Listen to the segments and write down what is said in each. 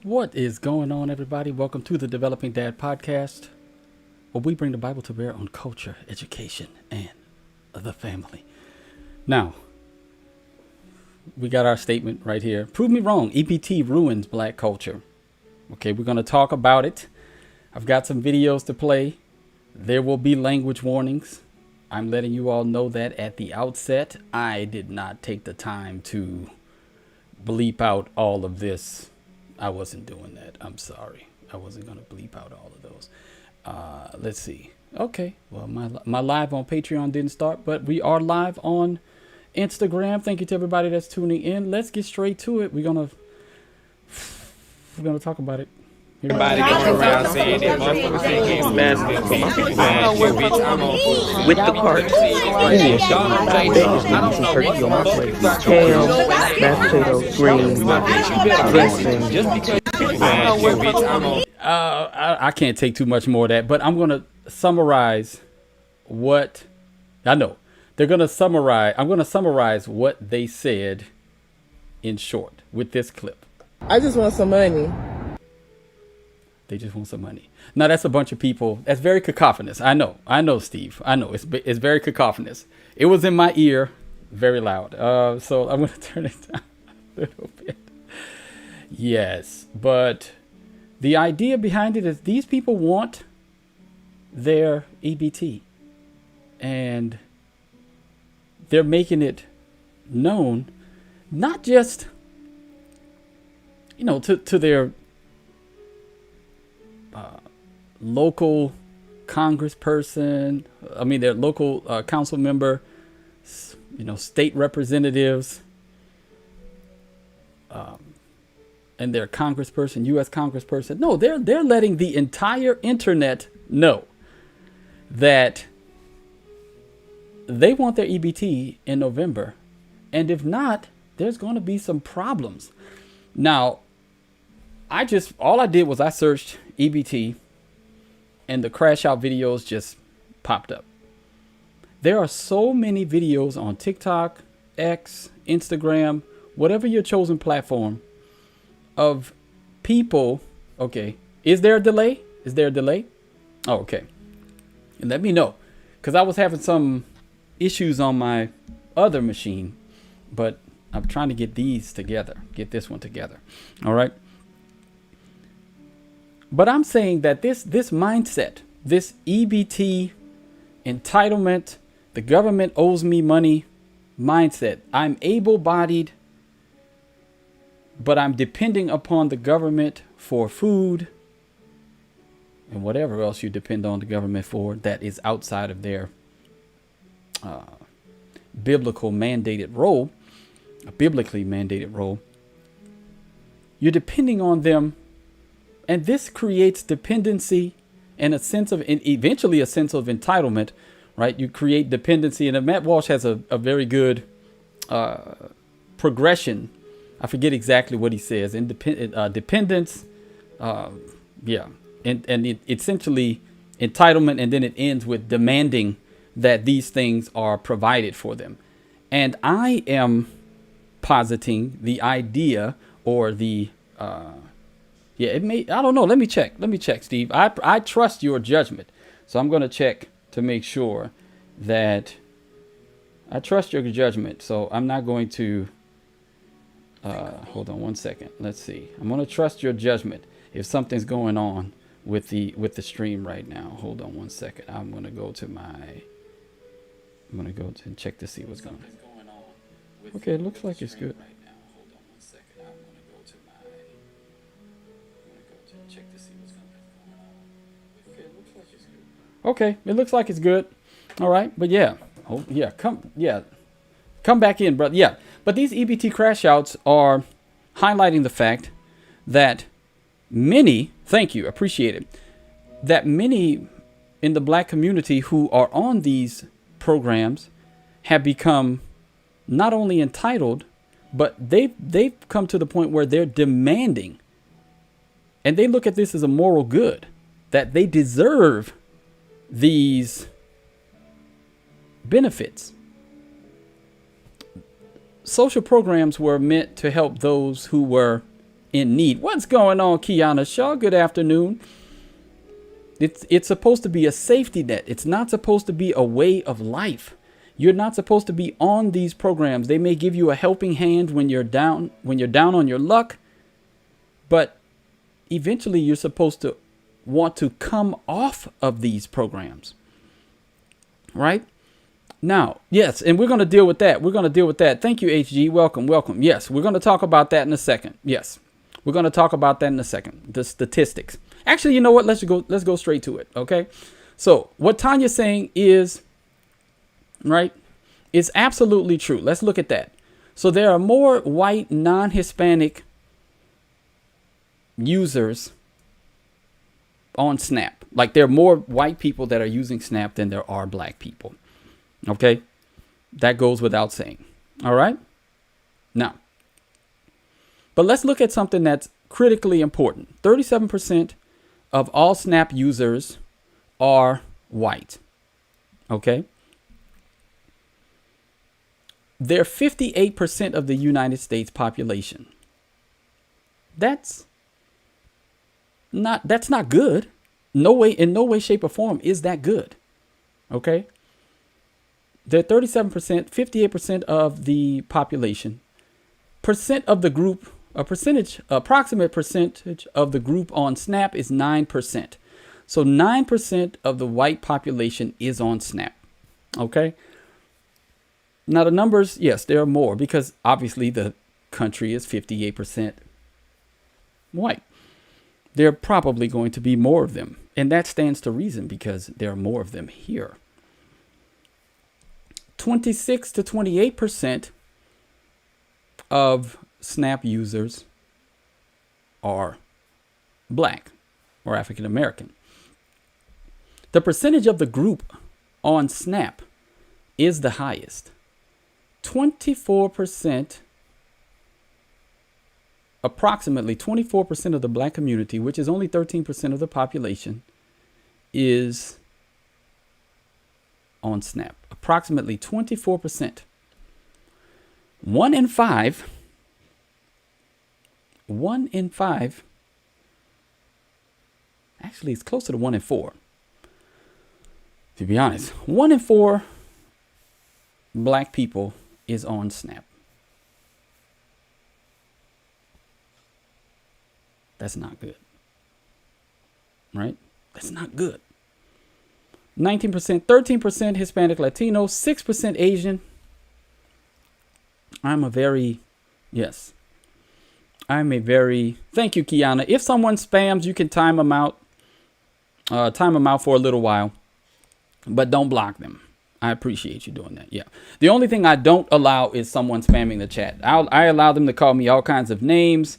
What is going on, everybody? Welcome to the Developing Dad Podcast, where we bring the Bible to bear on culture, education, and the family. Now, we got our statement right here. Prove me wrong. EBT ruins black culture. Okay, we're going to talk about it. I've got some videos to play. There will be language warnings. I'm letting you all know that at the outset. I did not take the time to bleep out all of this. I wasn't doing that. I'm sorry. I wasn't going to bleep out all of those. Let's see. Okay. Well, my live on Patreon didn't start, but we are live on Instagram. Thank you to everybody that's tuning in. Let's get straight to it. We're gonna talk about it. Everybody going around saying that motherfuckers ain't getting with the cart. Turkey on my plate. Ham, mashed potatoes, greens, dressing. I can't take too much more of that, but I'm gonna summarize what I know. They're gonna summarize. I'm gonna summarize what they said in short with this clip. I just want some money. They just want some money. Now that's a bunch of people. That's very cacophonous. I know, Steve. I know it's very cacophonous. It was in my ear, very loud. So I'm gonna turn it down a little bit. Yes, but the idea behind it is these people want their EBT, and they're making it known, not just to their local congressperson, their local council member, state representatives, and their congressperson, U.S. congressperson. No, they're letting the entire internet know that they want their EBT in November. And if not, there's going to be some problems. Now, all I did was I searched EBT and the crash out videos just popped up. There are so many videos on TikTok, X, Instagram, whatever your chosen platform, of people. Okay. Is there a delay? Oh, okay. And let me know, because I was having some issues on my other machine, but I'm trying to get this one together. All right. But I'm saying that this mindset, this EBT entitlement, the government owes me money mindset. I'm able-bodied, but I'm depending upon the government for food and whatever else you depend on the government for that is outside of their biblically mandated role. You're depending on them. And this creates dependency and eventually a sense of entitlement, right? You create dependency. And Matt Walsh has a very good progression. I forget exactly what he says. Dependence. And it essentially entitlement. And then it ends with demanding that these things are provided for them. And I am positing the idea or the I don't know. Let me check, Steve. I trust your judgment. So I'm going to check to make sure that I trust your judgment. So I'm not going to, hold on one second. Let's see. I'm going to trust your judgment if something's going on with the stream right now. Hold on one second. I'm going to go and check to see what's going on. Okay. It looks like it's good. Okay, it looks like it's good. All right, but come back in, brother. Yeah, but these EBT Crashouts are highlighting the fact that thank you, appreciate it, that many in the black community who are on these programs have become not only entitled, but they've come to the point where they're demanding, and they look at this as a moral good, that they deserve these benefits. Social programs were meant to help those who were in need. What's going on, Kiana Shaw? Good afternoon. It's supposed to be a safety net. It's not supposed to be a way of life. You're not supposed to be on these programs. They may give you a helping hand when you're down on your luck, but eventually you're supposed to want to come off of these programs. Right? Now, yes, and we're going to deal with that. Thank you, HG. Welcome. Yes, we're going to talk about that in a second. Yes, we're going to talk about that in a second. The statistics. Actually, you know what? Let's go straight to it. Okay. So what Tanya's saying is, right, is absolutely true. Let's look at that. So there are more white, non-Hispanic users on Snap. Like there are more white people that are using Snap than there are black people. Okay. That goes without saying. All right. Now, but let's look at something that's critically important. 37% of all Snap users are white. Okay. They're 58% of the United States population. That's not good. In no way, shape, or form is that good. Okay. They're 37%, 58% of the population. Percent of the group, approximate percentage of the group on Snap is 9%. So 9% of the white population is on Snap. Okay. Now the numbers, yes, there are more because obviously the country is 58% white. There are probably going to be more of them. And that stands to reason because there are more of them here. 26 to 28% of Snap users are black or African American. The percentage of the group on Snap is the highest. 24%, approximately 24% of the black community, which is only 13% of the population, is on Snap. Approximately 24%. 1 in 5. Actually, it's closer to 1 in 4. To be honest, 1 in 4 black people is on Snap. That's not good. Right? That's not good. 19%, 13% Hispanic Latino, 6% Asian. Thank you, Kiana. If someone spams, you can time them out for a little while, but don't block them. I appreciate you doing that. Yeah. The only thing I don't allow is someone spamming the chat. I allow them to call me all kinds of names.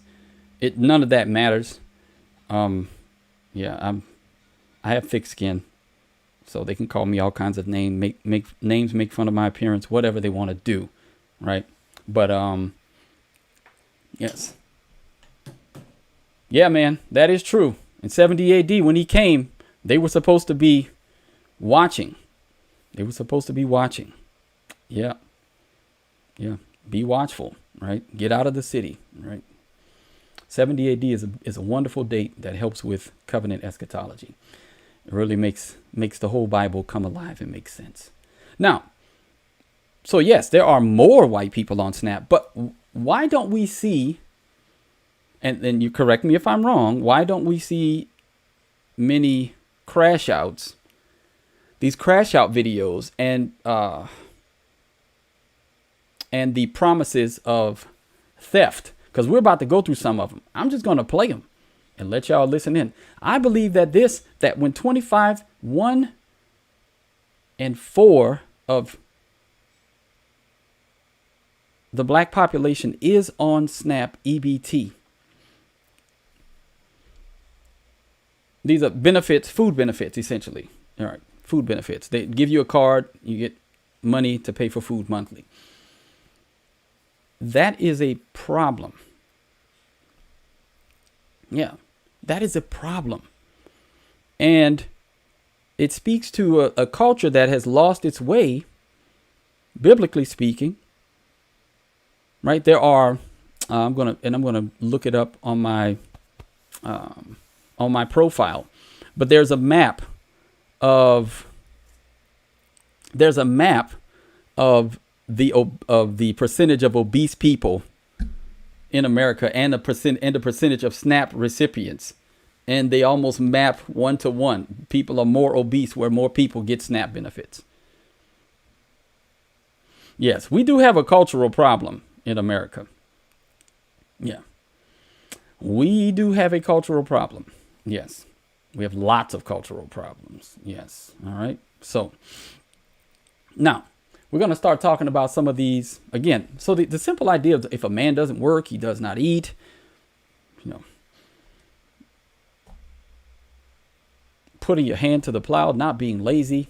None of that matters. I have thick skin, so they can call me all kinds of names, make fun of my appearance, whatever they want to do, right? But yes, yeah, man, that is true. In 70 AD, when he came, they were supposed to be watching. Yeah. Be watchful, right? Get out of the city, right? 70 AD is a wonderful date that helps with covenant eschatology. It really makes the whole Bible come alive and make sense. Now, so yes, there are more white people on Snap, but why don't we see, and then you correct me if I'm wrong, why don't we see many crash outs, these crash out videos and the promises of theft? Because we're about to go through some of them. I'm just going to play them and let y'all listen in. I believe that when 1 in 4 of the black population is on Snap EBT. These are benefits, food benefits, essentially. All right, food benefits. They give you a card, you get money to pay for food monthly. That is a problem. Yeah, that is a problem. And it speaks to a culture that has lost its way, biblically speaking. Right? There are I'm gonna look it up on my profile. But there's a map of the percentage of obese people in America and the percentage of SNAP recipients, and they almost map 1-to-1. People are more obese where more people get SNAP benefits. Yes, we do have a cultural problem in America. Yeah, we do have a cultural problem. Yes, we have lots of cultural problems. Yes. All right. So now we're going to start talking about some of these again. So the simple idea of if a man doesn't work, he does not eat, putting your hand to the plow, not being lazy,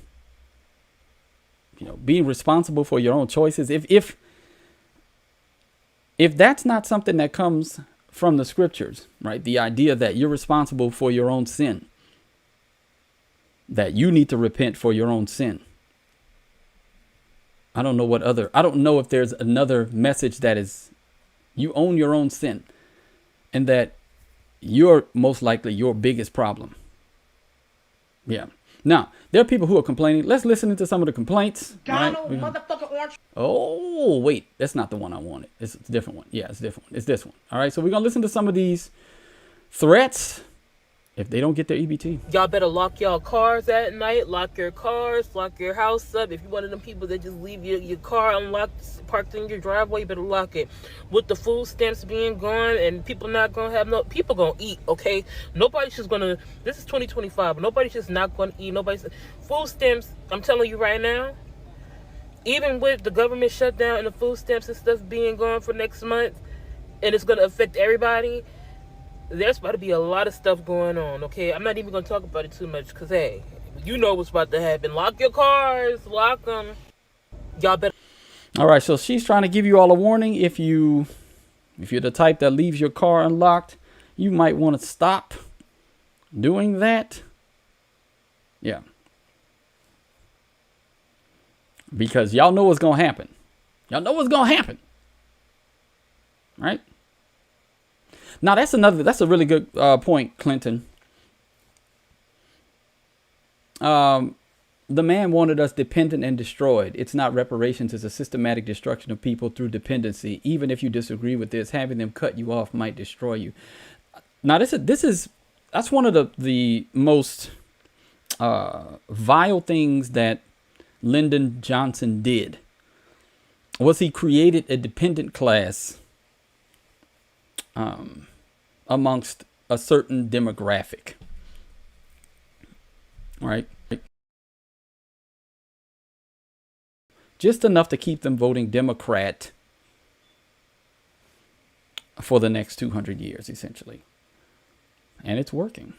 being responsible for your own choices. If that's not something that comes from the scriptures, right? The idea that you're responsible for your own sin, that you need to repent for your own sin. I don't know if there's another message that is you own your own sin and that you're most likely your biggest problem. Yeah. Now, there are people who are complaining. Let's listen to some of the complaints. Donald, right? Motherfucker Orange. Oh, wait. That's not the one I wanted. It's a different one. Yeah, it's a different one. It's this one. All right. So we're going to listen to some of these threats if they don't get their EBT. Y'all better lock y'all cars at night. Lock your cars. Lock your house up. If you're one of them people that just leave your car unlocked, parked in your driveway, you better lock it. With the food stamps being gone and people not going to have people going to eat, okay? Nobody's just going to, this is 2025, but nobody's just not going to eat. Food stamps, I'm telling you right now, even with the government shutdown and the food stamps and stuff being gone for next month, and it's going to affect everybody, there's about to be a lot of stuff going on, okay? I'm not even going to talk about it too much because, hey, you know what's about to happen. Lock your cars. Lock them. Y'all better. All right, so she's trying to give you all a warning. If you're the type that leaves your car unlocked, you might want to stop doing that. Yeah. Because y'all know what's going to happen. Y'all know what's going to happen. Right? Now, that's a really good point, Clinton. The man wanted us dependent and destroyed. It's not reparations. It's a systematic destruction of people through dependency. Even if you disagree with this, having them cut you off might destroy you. Now, that's one of the most vile things that Lyndon Johnson did. Was he created a dependent class amongst a certain demographic, right? Just enough to keep them voting Democrat for the next 200 years, essentially. And it's working.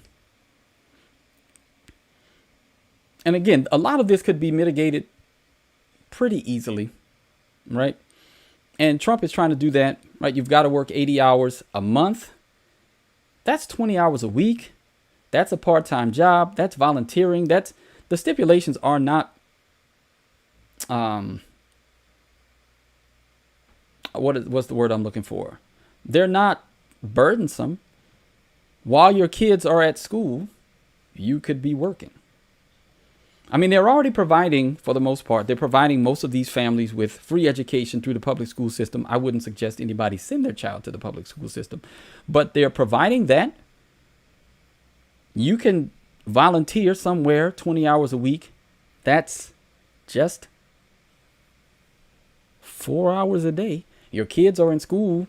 And again, a lot of this could be mitigated pretty easily, right? And Trump is trying to do that, right? You've got to work 80 hours a month. That's 20 hours a week. That's a part-time job. That's volunteering. The stipulations are not, what's the word I'm looking for? They're not burdensome. While your kids are at school, you could be working. I mean, they're already providing, for the most part, they're providing most of these families with free education through the public school system. I wouldn't suggest anybody send their child to the public school system, but they're providing that. You can volunteer somewhere 20 hours a week. That's just 4 hours a day. Your kids are in school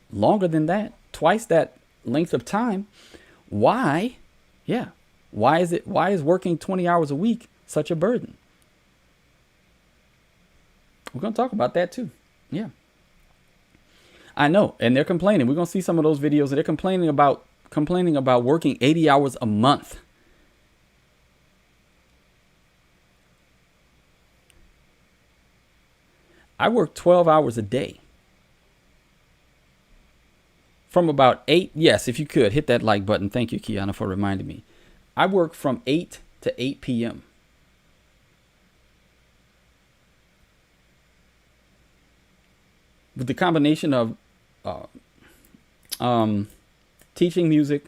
longer than that, twice that length of time. Why? Yeah. Why is working 20 hours a week such a burden? We're going to talk about that too. Yeah. I know. And they're complaining. We're going to see some of those videos. And they're complaining about working 80 hours a month. I work 12 hours a day. From about 8. Yes, if you could hit that like button. Thank you, Kiana, for reminding me. I work from 8 to 8 p.m. With the combination of teaching music,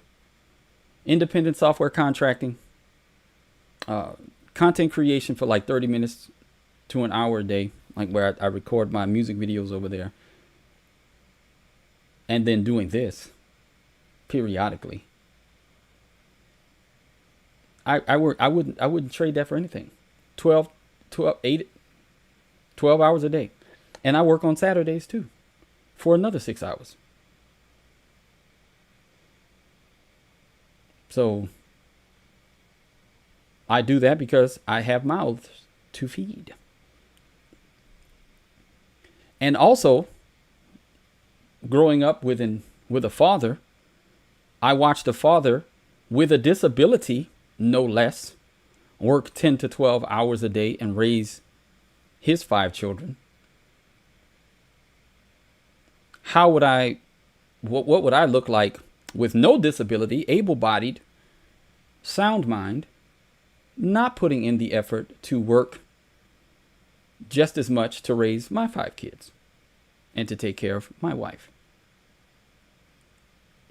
independent software contracting, content creation for like 30 minutes to an hour a day, like where I record my music videos over there, and then doing this periodically. I wouldn't trade that for anything. 12 hours a day. And I work on Saturdays too for another 6 hours. So I do that because I have mouths to feed. And also, growing up with a father, I watched a father with a disability, no less, work 10 to 12 hours a day and raise his 5 children. What would I look like with no disability, able-bodied, sound mind, not putting in the effort to work just as much to raise my 5 kids and to take care of my wife?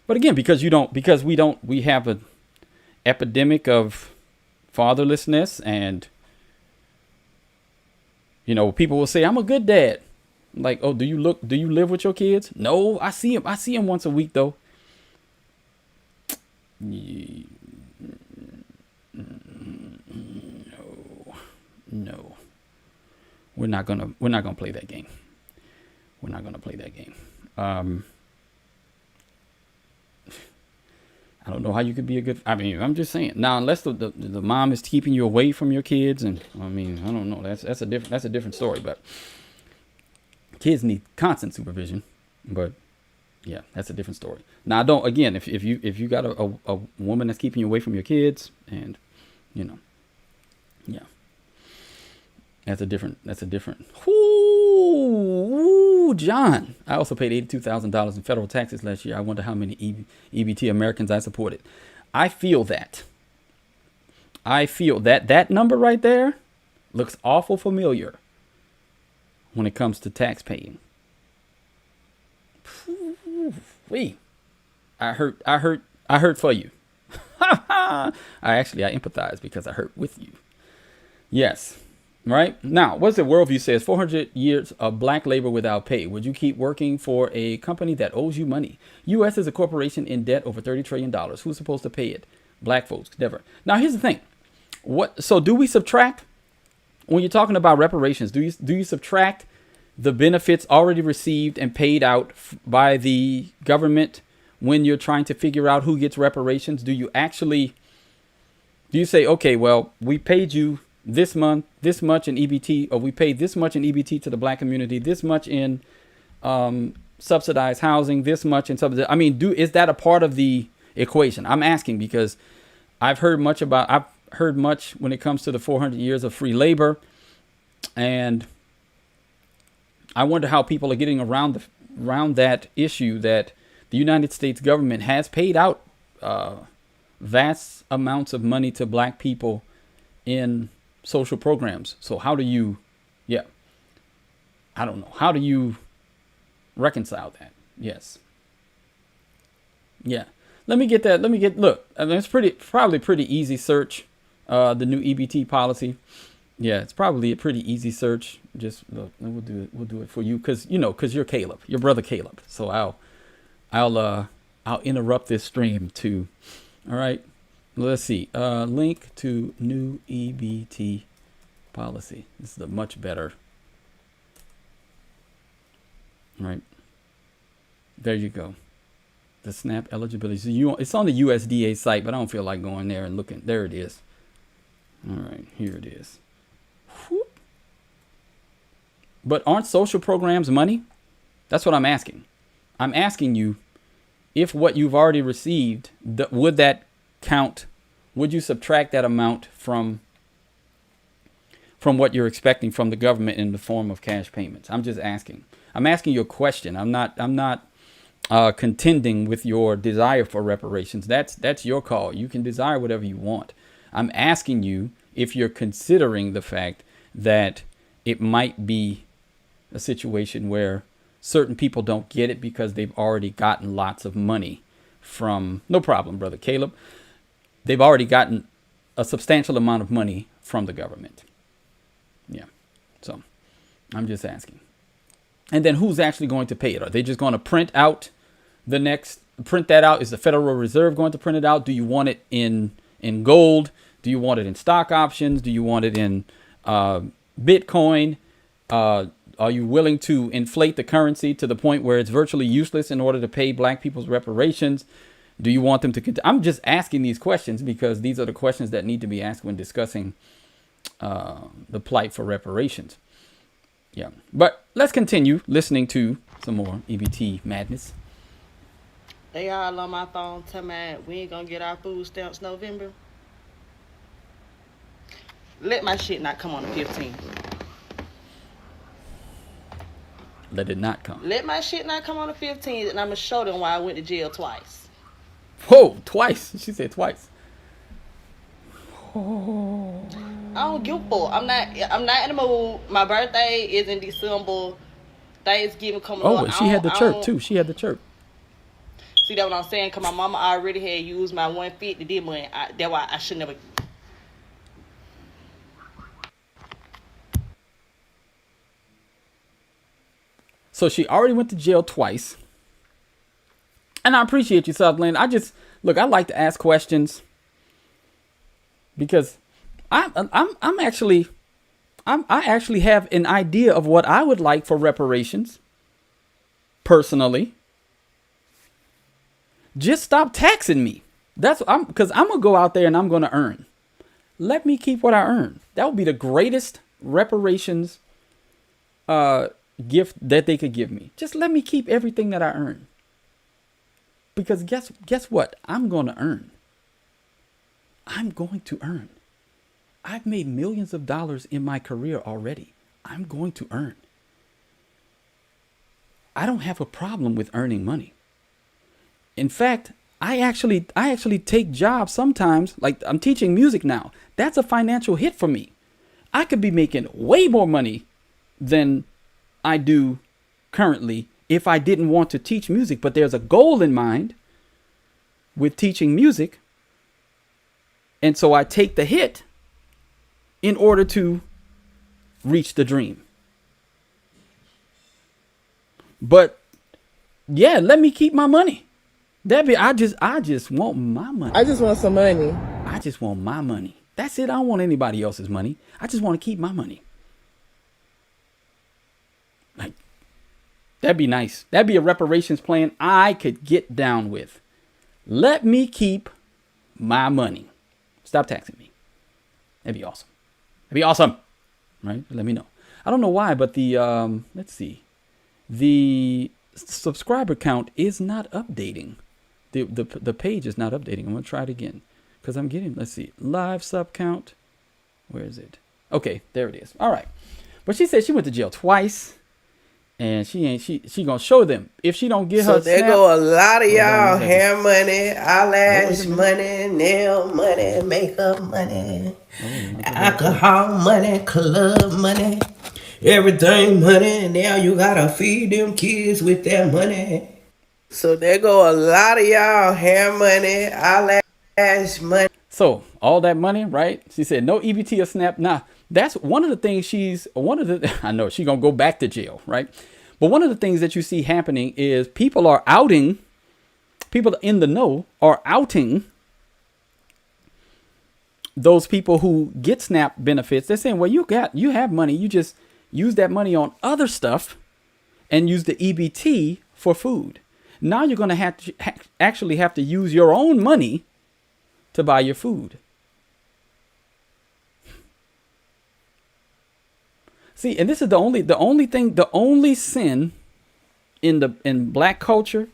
But again, because we have an epidemic of fatherlessness, and people will say, I'm a good dad. Like, oh, do you live with your kids? No, I see him once a week though. No. We're not gonna play that game. We're not gonna play that game. I don't know how you could be a good. I mean, I'm just saying. Now, unless the mom is keeping you away from your kids, and I mean, I don't know. That's a different story. But kids need constant supervision. But yeah, that's a different story. Now, I don't. Again, if you got a woman that's keeping you away from your kids, and yeah, that's a different. Ooh, John. I also paid $82,000 in federal taxes last year. I wonder how many EBT Americans I supported. I feel that number right there looks awful familiar when it comes to tax paying. I hurt for you. I empathize because I hurt with you. Yes. Right now, what's the worldview says? 400 years of black labor without pay. Would you keep working for a company that owes you money? U.S. is a corporation in debt over $30 trillion. Who's supposed to pay it? Black folks, never. Now, here's the thing. So do we subtract when you're talking about reparations? Do you subtract the benefits already received and paid out by the government when you're trying to figure out who gets reparations? Do you say, okay, well, we paid you this month this much in EBT, or we paid this much in EBT to the black community, this much in subsidized housing, this much in subsidized. I mean, is that a part of the equation? I'm asking because I've heard much when it comes to the 400 years of free labor, and I wonder how people are getting around that issue that the United States government has paid out vast amounts of money to black people in social programs. So how do you, I don't know. How do you reconcile that? Yes. Yeah. Look, I mean, it's probably pretty easy search. The new EBT policy. Yeah, it's probably a pretty easy search. Just look, we'll do it for you. Cause you're Caleb, your brother Caleb. So I'll interrupt this stream too. All right. Let's see. Link to new EBT policy. This is a much better. Right. There you go. The SNAP eligibility. So it's on the USDA site, but I don't feel like going there and looking. There it is. All right. Here it is. Whoop. But aren't social programs money? That's what I'm asking. I'm asking you if what you've already received, would that count? Would you subtract that amount from what you're expecting from the government in the form of cash payments? I'm just asking. I'm asking you a question. I'm not contending with your desire for reparations. That's your call. You can desire whatever you want. I'm asking you if you're considering the fact that it might be a situation where certain people don't get it because they've already gotten lots of money from, no problem, Brother Caleb. They've already gotten a substantial amount of money from the government. Yeah. So I'm just asking. And then who's actually going to pay it? Are they just going to print that out? Is the Federal Reserve going to print it out? Do you want it in gold? Do you want it in stock options? Do you want it in Bitcoin? Are you willing to inflate the currency to the point where it's virtually useless in order to pay black people's reparations? Do you want them to I'm just asking these questions because these are the questions that need to be asked when discussing the plight for reparations. Yeah, but let's continue listening to some more EBT madness. They all on my phone telling me we ain't gonna get our food stamps November. Let my shit not come on the 15th. Let it not come. Let my shit not come on the 15th, and I'm gonna show them why I went to jail twice. Whoa, twice. She said twice. Oh. I don't give a fuck. I'm not in the mood. My birthday is in December. Thanksgiving coming up. Oh, and she had the chirp too. She had the chirp. See, that's what I'm saying? Because my mama already had used my 150 this month. That's why I should never. So she already went to jail twice. And I appreciate you, Sutherland. I like to ask questions because I actually have an idea of what I would like for reparations personally. Just stop taxing me. Because I'm going to go out there and I'm going to earn. Let me keep what I earn. That would be the greatest reparations gift that they could give me. Just let me keep everything that I earn. Because guess what? I'm going to earn. I'm going to earn. I've made millions of dollars in my career already. I'm going to earn. I don't have a problem with earning money. In fact, I actually take jobs sometimes, like I'm teaching music now. That's a financial hit for me. I could be making way more money than I do currently if I didn't want to teach music, but there's a goal in mind with teaching music. And so I take the hit in order to reach the dream. But yeah, let me keep my money. Debbie, I just want my money. I just want some money. I just want my money. That's it. I don't want anybody else's money. I just want to keep my money. Like, that'd be nice. That'd be a reparations plan I could get down with. Let me keep my money. Stop taxing me. That'd be awesome. That'd be awesome. Right? Let me know. I don't know why, but the let's see. The subscriber count is not updating. The page is not updating. I'm gonna try it again because I'm getting, let's see, live sub count. Where is it? Okay, there it is. All right. But she said she went to jail twice, and she gonna show them if she don't get her. So there snap, go a lot of y'all hair money, eyelash money, nail money, makeup money, alcohol money, club money, everything money. Now you gotta feed them kids with that money. So there go a lot of y'all hair money, eyelash money. So all that money, right? She said no EBT or SNAP. Nah, that's one of the things I know she's gonna go back to jail, right? But one of the things that you see happening is people in the know are outing those people who get SNAP benefits. They're saying, well, you have money, you just use that money on other stuff and use the EBT for food. Now you're going to actually have to use your own money to buy your food. See, and this is the only sin in black culture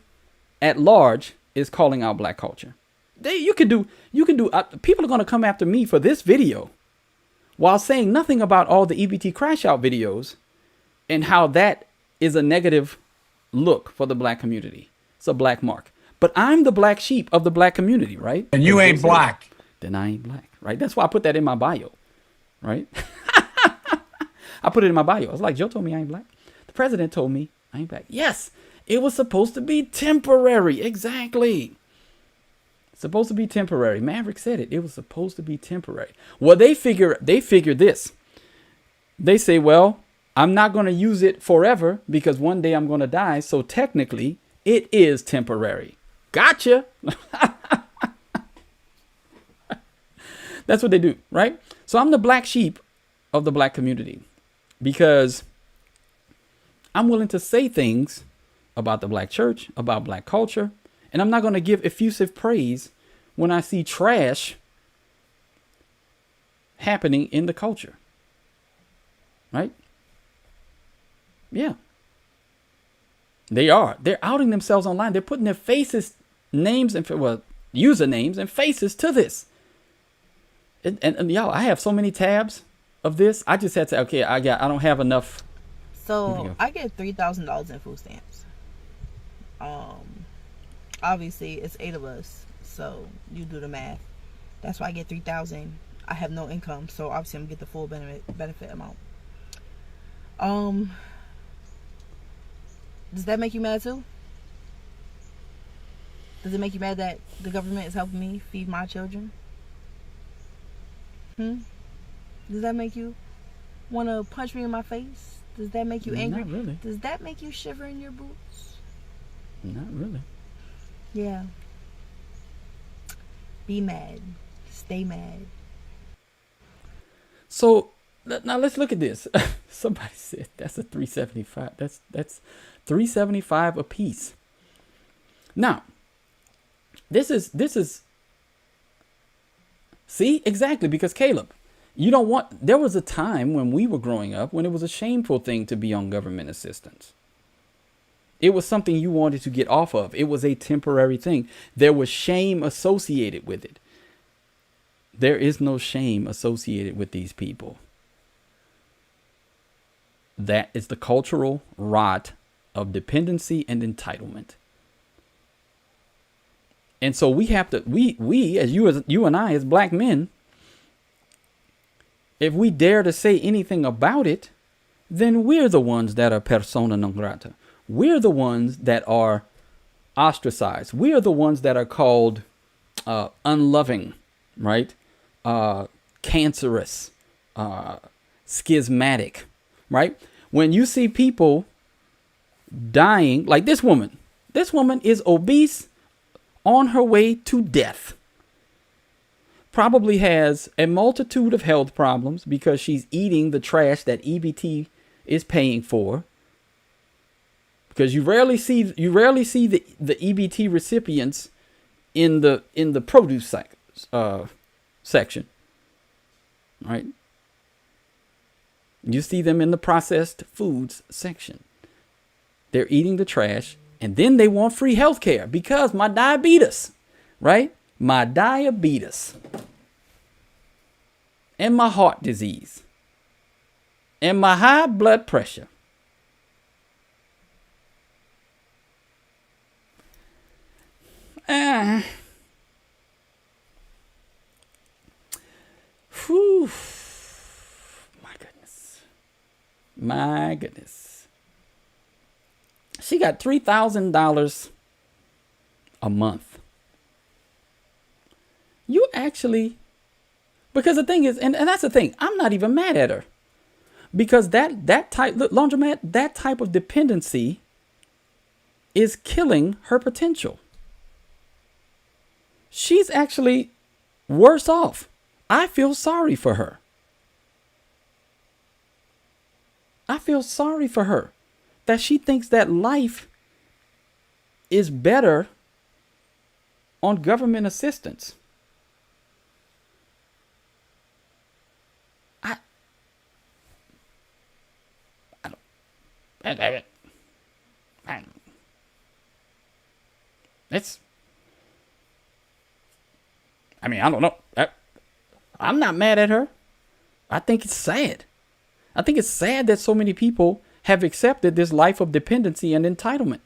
at large is calling out black culture. People are going to come after me for this video while saying nothing about all the EBT Crashout videos and how that is a negative look for the black community. It's a black mark. But I'm the black sheep of the black community, right? And you ain't black. Then I ain't black, right? That's why I put that in my bio, right? I put it in my bio. I was like, Joe told me I ain't black. The president told me I ain't back. Yes, it was supposed to be temporary. Exactly. Supposed to be temporary. Maverick said it. It was supposed to be temporary. Well, they figure this. They say, well, I'm not going to use it forever because one day I'm going to die. So technically, it is temporary. Gotcha. That's what they do, right? So I'm the black sheep of the black community because I'm willing to say things about the black church, about black culture, and I'm not going to give effusive praise when I see trash happening in the culture. Right? Yeah. They are. They're outing themselves online. They're putting their faces, names, and usernames and faces to this. And y'all, I have so many tabs of this. I just had to. Okay, I don't have enough. So I get $3,000 in food stamps. Obviously it's 8 of us, so you do the math. That's why I get $3,000. I have no income, so obviously I'm gonna get the full benefit amount. Does that make you mad too? Does it make you mad that the government is helping me feed my children? Does that make you want to punch me in my face? Does that make you angry? Not really. Does that make you shiver in your boots? Not really. Yeah. Be mad. Stay mad. So now let's look at this. Somebody said that's a $375. That's $375 a piece. Now, this is see, exactly, because Caleb, there was a time when we were growing up when it was a shameful thing to be on government assistance. It was something you wanted to get off of. It was a temporary thing. There was shame associated with it. There is no shame associated with these people. That is the cultural rot of dependency and entitlement. And so we have to, as you and I, as black men, if we dare to say anything about it, then we're the ones that are persona non grata. We're the ones that are ostracized. We are the ones that are called unloving, right? Cancerous, schismatic, right? When you see people dying, like this woman is obese, on her way to death, probably has a multitude of health problems because she's eating the trash that EBT is paying for. Because you rarely see the EBT recipients in the produce section, right? You see them in the processed foods section. They're eating the trash. And then they want free health care because my diabetes, right? My diabetes and my heart disease and my high blood pressure. Whew. My goodness. She got $3,000 a month. You actually, because the thing is, and that's the thing, I'm not even mad at her. Because that type, laundromat, that type of dependency is killing her potential. She's actually worse off. I feel sorry for her. I feel sorry for her. That she thinks that life is better on government assistance. I don't. I don't know. I'm not mad at her. I think it's sad. I think it's sad that so many people have accepted this life of dependency and entitlement.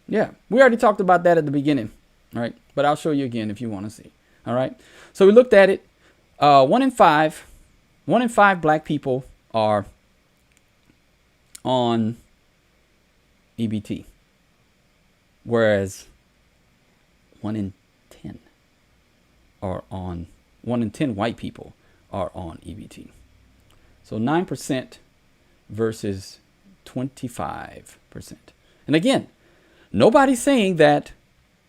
Yeah, we already talked about that at the beginning, right? But I'll show you again if you want to see. All right. So we looked at it. 1 in 5 black people are on EBT, whereas 1 in 10 1 in 10 white people are on EBT. So 9% versus 25%. And again, nobody's saying that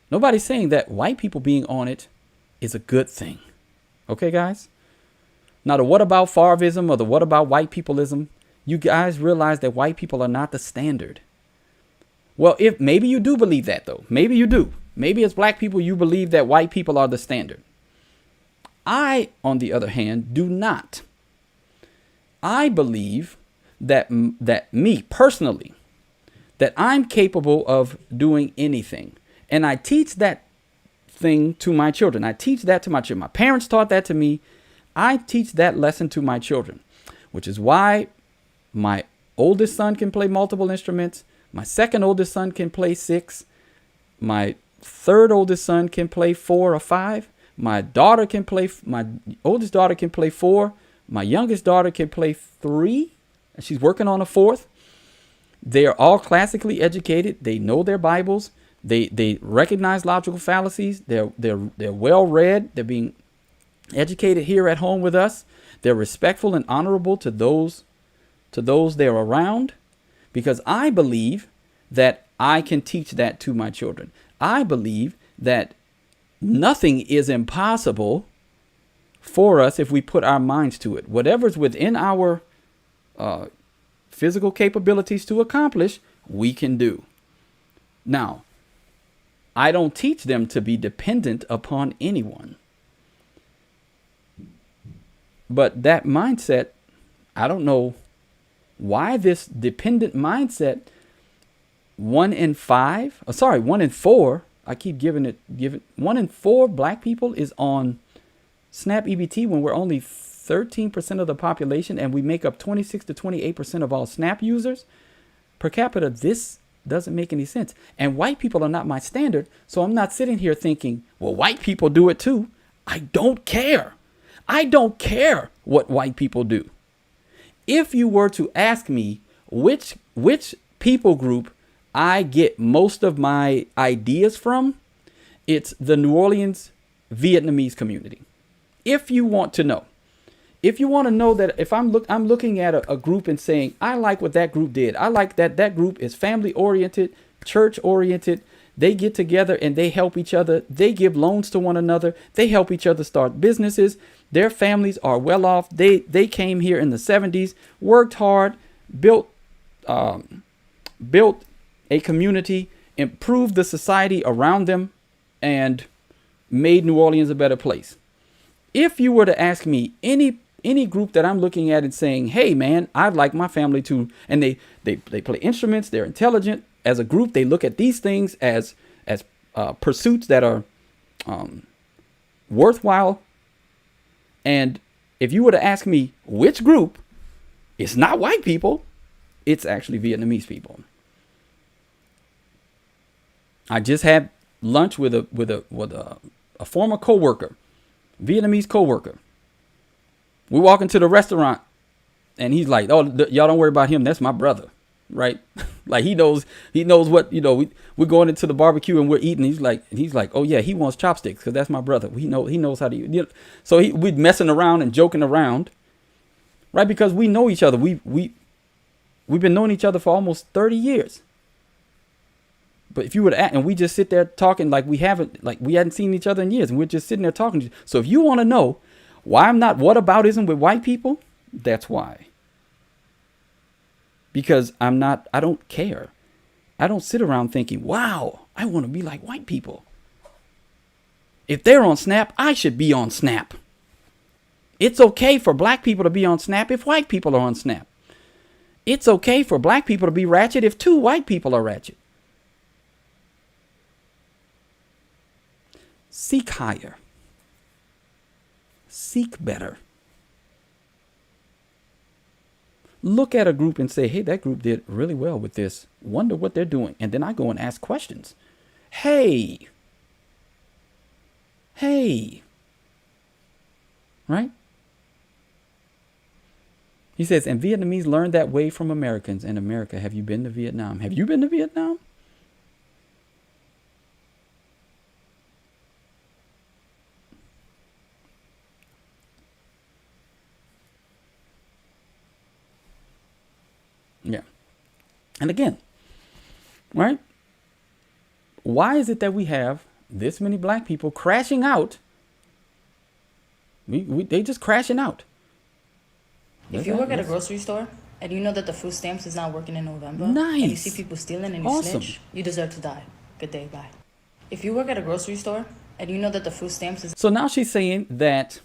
white people being on it is a good thing. Okay, guys? Now, the what about Favreism or the what about white peopleism, you guys realize that white people are not the standard. Well, if maybe you do believe that, though. Maybe you do. Maybe as black people, you believe that white people are the standard. I, on the other hand, do not. I believe that me personally, that I'm capable of doing anything. And I teach that thing to my children. I teach that to my children. My parents taught that to me. I teach that lesson to my children, which is why my oldest son can play multiple instruments. My second oldest son can play 6. My third oldest son can play 4 or 5. My oldest daughter can play 4. My youngest daughter can play 3. She's working on a 4th. They are all classically educated. They know their Bibles. They recognize logical fallacies. They're well read. They're being educated here at home with us. They're respectful and honorable to those they're around, because I believe that I can teach that to my children. I believe that nothing is impossible for us if we put our minds to it. Whatever's within our physical capabilities to accomplish, we can do. Now, I don't teach them to be dependent upon anyone. But that mindset, I don't know why this dependent mindset, 1 in 4, I keep giving 1 in 4 black people is on SNAP EBT when we're only 13% of the population and we make up 26 to 28% of all SNAP users. Per capita, this doesn't make any sense. And white people are not my standard, so I'm not sitting here thinking, well, white people do it too. I don't care. I don't care what white people do. If you were to ask me which people group I get most of my ideas from, it's the New Orleans Vietnamese community. If you want to know that if I'm looking at a group and saying, I like what that group did. I like that group is family oriented, church oriented. They get together and they help each other. They give loans to one another. They help each other start businesses. Their families are well off. They came here in the 70s, worked hard, built a community, improved the society around them, and made New Orleans a better place. If you were to ask me any group that I'm looking at and saying, hey, man, I'd like my family to, and they play instruments, they're intelligent. As a group, they look at these things as pursuits that are worthwhile. And if you were to ask me which group, it's not white people, it's actually Vietnamese people. I just had lunch with a former coworker, Vietnamese coworker. We walk into the restaurant, and he's like, "Oh, y'all don't worry about him. That's my brother." Right? Like he knows what, we're going into the barbecue and we're eating. He's like, oh yeah, he wants chopsticks because that's my brother. He knows how to, so we're messing around and joking around, right? Because we know each other. We've been knowing each other for almost 30 years. But if you were to act, and we just sit there talking like we hadn't seen each other in years, and we're just sitting there talking. So if you want to know why I'm not whataboutism with white people, that's why. Because I don't care. I don't sit around thinking, wow, I want to be like white people. If they're on SNAP, I should be on SNAP. It's okay for black people to be on SNAP if white people are on SNAP. It's okay for black people to be ratchet if 2 white people are ratchet. Seek higher. Seek better. Look at a group and say, hey, that group did really well with this. Wonder what they're doing. And then I go and ask questions. Hey. Right? He says, and Vietnamese learned that way from Americans. In America, have you been to Vietnam? Have you been to Vietnam? Yeah. And again, right? Why is it that we have this many black people crashing out? They just crashing out. If you work at a grocery store and you know that the food stamps is not working in November, nice. and you see people stealing and you awesome. snitch, you deserve to die. Good day, bye. If you work at a grocery store and you know that the food stamps is... So now she's saying that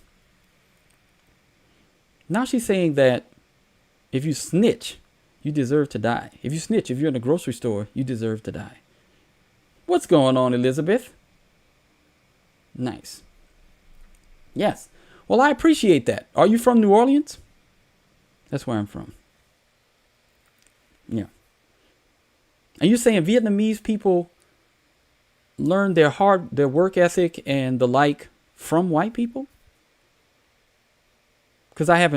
if you snitch, you deserve to die. If you snitch, if you're in a grocery store, you deserve to die. What's going on, Elizabeth? Nice. Yes. Well, I appreciate that. Are you from New Orleans? That's where I'm from. Yeah. Are you saying Vietnamese people learn their work ethic and the like from white people? Because I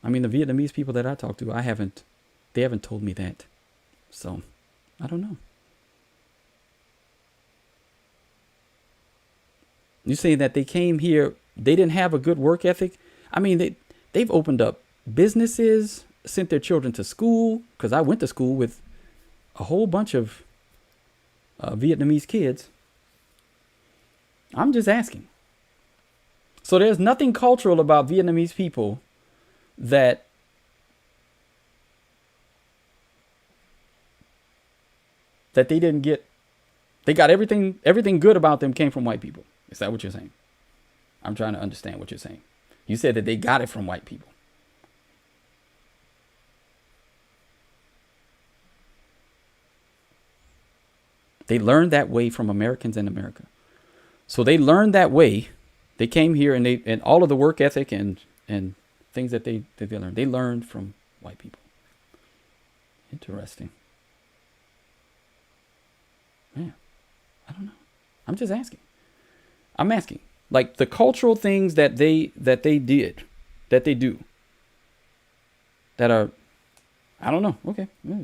mean, the Vietnamese people that I talk to, they haven't told me that. So, I don't know. You say that they came here, they didn't have a good work ethic. I mean, they've opened up businesses, sent their children to school, because I went to school with a whole bunch of Vietnamese kids. I'm just asking. So there's nothing cultural about Vietnamese people that they didn't get. They got everything good about them came from white people. Is that what you're saying? I'm trying to understand what you're saying. You said that they got it from white people. They learned that way from Americans in America. So they learned that way. They came here and all of the work ethic and things that they learned. They learned from white people. Interesting. Yeah. I don't know. I'm just asking. I'm asking. Like the cultural things that they do, that are, I don't know. Okay. Yeah.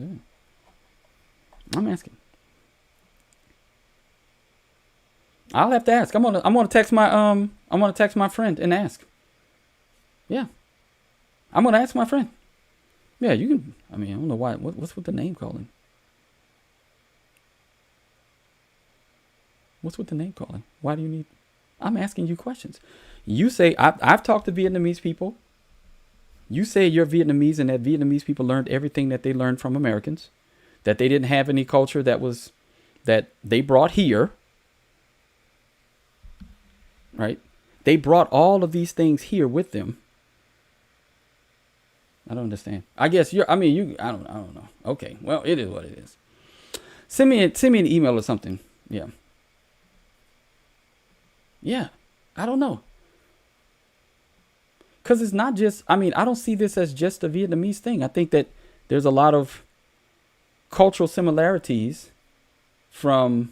I'm asking. I'll have to ask. I'm gonna text my friend and ask. Yeah. I'm gonna ask my friend. Yeah, you can. I mean, I don't know why. What's with the name calling? What's with the name calling? Why do you need? I'm asking you questions. You say I've talked to Vietnamese people. You say you're Vietnamese and that Vietnamese people learned everything that they learned from Americans, that they didn't have any culture that they brought here. Right? They brought all of these things here with them. I don't understand. I guess I don't know. Okay. Well, it is what it is. Send me an email or something. Yeah. Yeah. I don't know. Because it's not just, I don't see this as just a Vietnamese thing. I think that there's a lot of cultural similarities from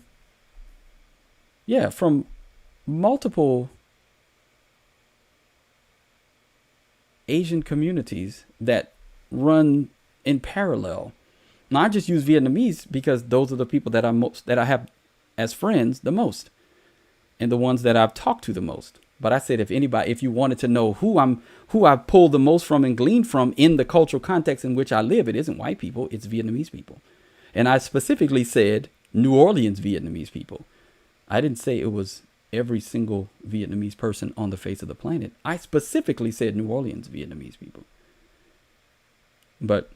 multiple Asian communities that run in parallel. Now, I just use Vietnamese because those are the people that I have as friends the most, and the ones that I've talked to the most. But I said, if you wanted to know who I pull the most from and glean from in the cultural context in which I live, it isn't white people, it's Vietnamese people. And I specifically said New Orleans Vietnamese people. I didn't say it was every single Vietnamese person on the face of the planet. I specifically said New Orleans Vietnamese people. But,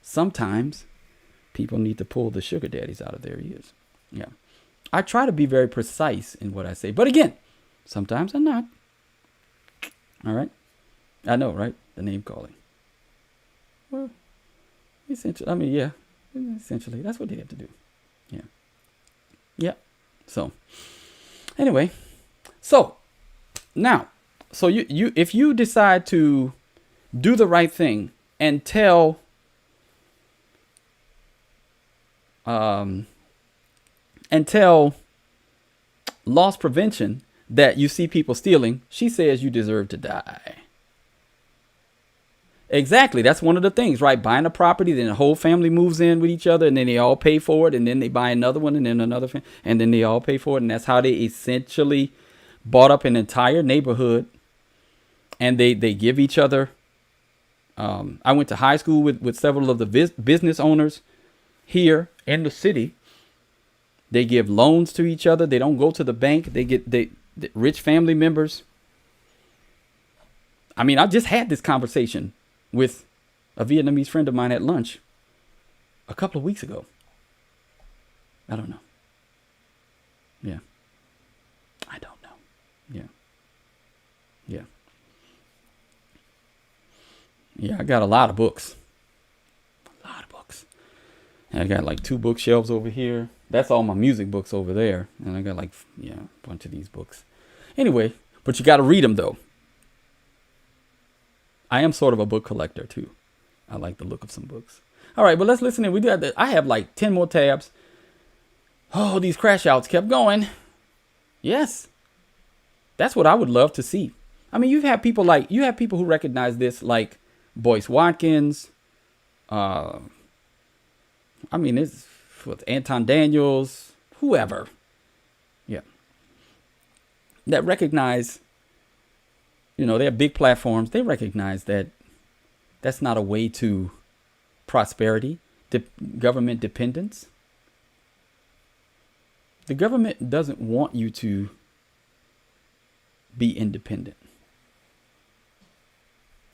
sometimes people need to pull the sugar daddies out of their ears. Yeah. I try to be very precise in what I say. But again, sometimes I'm not. All right? I know, right? The name calling. Well, essentially, essentially, that's what they have to do. Yeah. Yeah. So, anyway, now, you if you decide to do the right thing and tell loss prevention that you see people stealing, she says you deserve to die. Exactly. That's one of the things, right? Buying a property, then the whole family moves in with each other, and then they all pay for it, and then they buy another one, and then another, and then they all pay for it, and that's how they essentially bought up an entire neighborhood. And they give each other. I went to high school with several of the business owners here in the city. They give loans to each other. They don't go to the bank. The rich family members. I mean, I just had this conversation with a Vietnamese friend of mine at lunch a couple of weeks ago. I don't know. Yeah. I don't know. Yeah. Yeah. Yeah, I got a lot of books. And I got like 2 bookshelves over here. That's all my music books over there. And I got like, a bunch of these books. Anyway, but you got to read them though. I am sort of a book collector too. I like the look of some books. All right, but let's listen in. I have like 10 more tabs. Oh, these crash outs kept going. Yes. That's what I would love to see. I mean, you have people who recognize this, like Boyce Watkins. It's with Anton Daniels, whoever. Yeah. That recognize, they have big platforms. They recognize that that's not a way to prosperity, government dependence. The government doesn't want you to be independent.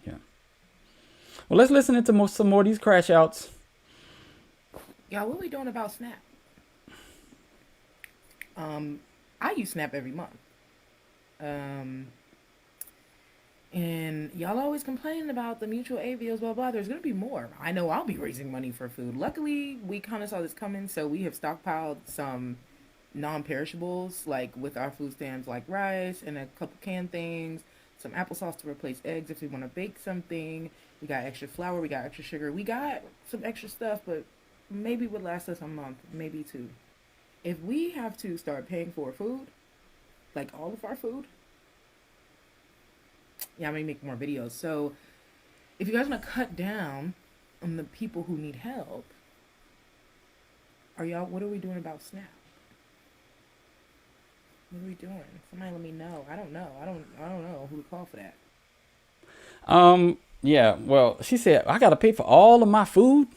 Yeah. Well, let's listen into some more of these crash outs. Y'all, what we doing about Snap? I use Snap every month. And y'all always complaining about the mutual aid bills, blah, blah. There's going to be more. I know I'll be raising money for food. Luckily, we kind of saw this coming, so we have stockpiled some non-perishables, like with our food stamps, like rice and a couple canned things, some applesauce to replace eggs if we want to bake something. We got extra flour, we got extra sugar. We got some extra stuff, but maybe would last us a month, maybe 2. If we have to start paying for food, like all of our food, I may make more videos. So if you guys want to cut down on the people who need help, what are we doing about Snap? What are we doing? Somebody let me know. I don't know. I don't know who to call for that. Yeah, well, she said, I got to pay for all of my food.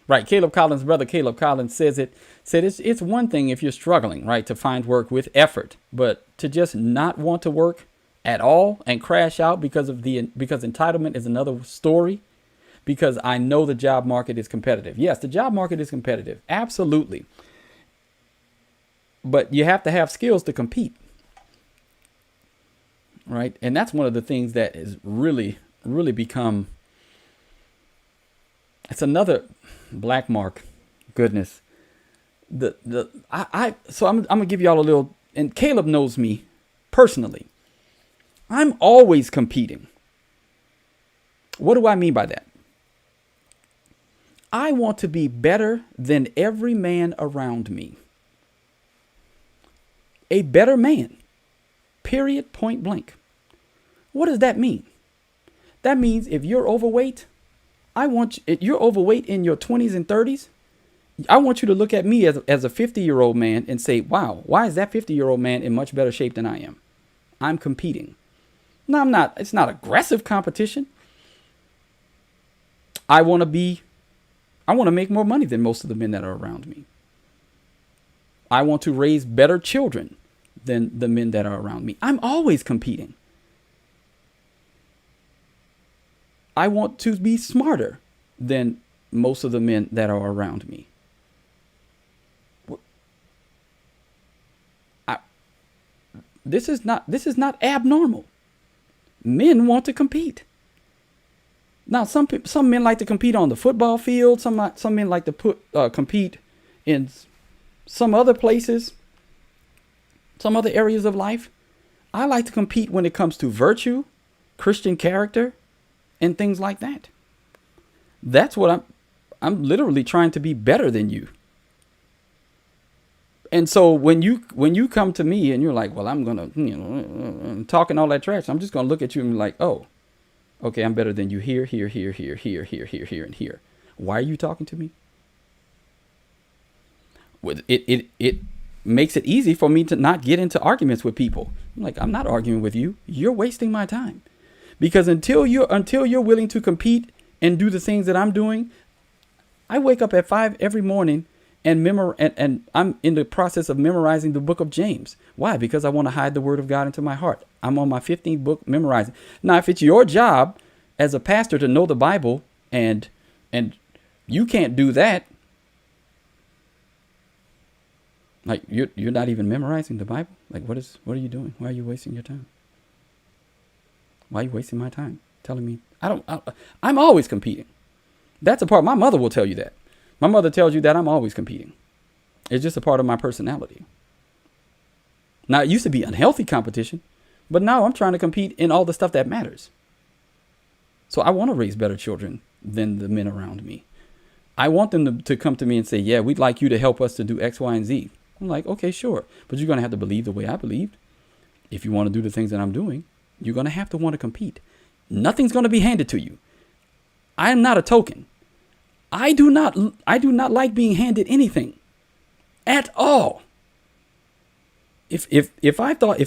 Right. Caleb Collins' brother, Caleb Collins, said it's one thing if you're struggling, right, to find work with effort, but to just not want to work at all and crash out because entitlement is another story, because I know the job market is competitive. Yes, the job market is competitive. Absolutely. But you have to have skills to compete. Right. And that's one of the things that is really, really become. It's another black mark. Goodness. So I'm going to give y'all a little, and Caleb knows me personally. I'm always competing. What do I mean by that? I want to be better than every man around me. A better man. Period. Point blank. What does that mean? That means if you're overweight, you're overweight in your 20s and 30s. I want you to look at me as a 50-year-old man and say, wow, why is that 50-year-old man in much better shape than I am? I'm competing. No, I'm not. It's not aggressive competition. I want to make more money than most of the men that are around me. I want to raise better children than the men that are around me. I'm always competing. I want to be smarter than most of the men that are around me. This is not abnormal. Men want to compete. Now, some men like to compete on the football field. Some men like to compete in some other places, some other areas of life. I like to compete when it comes to virtue, Christian character, and things like that. That's what I'm literally trying to be better than you. And so when you come to me and you're like, well, I'm gonna, talking all that trash, I'm just gonna look at you and be like, oh, Okay, I'm better than you here, here, here, here, here, here, here, here, and here. Why are you talking to me? It makes it easy for me to not get into arguments with people. I'm like, I'm not arguing with you. You're wasting my time. Because until you're willing to compete and do the things that I'm doing, I wake up at 5 every morning and I'm in the process of memorizing the book of James. Why? Because I want to hide the word of God into my heart. I'm on my 15th book memorizing. Now, if it's your job as a pastor to know the Bible and you can't do that, like you're not even memorizing the Bible. Like what are you doing? Why are you wasting your time? Why are you wasting my time? Telling me I'm always competing. That's a part. My mother will tell you that. My mother tells you that I'm always competing. It's just a part of my personality. Now, it used to be unhealthy competition, but now I'm trying to compete in all the stuff that matters. So I want to raise better children than the men around me. I want them to come to me and say, yeah, we'd like you to help us to do X, Y, and Z. I'm like, okay, sure. But you're going to have to believe the way I believed. If you want to do the things that I'm doing, you're going to have to want to compete. Nothing's going to be handed to you. I am not a token. I do not like being handed anything at all. If I thought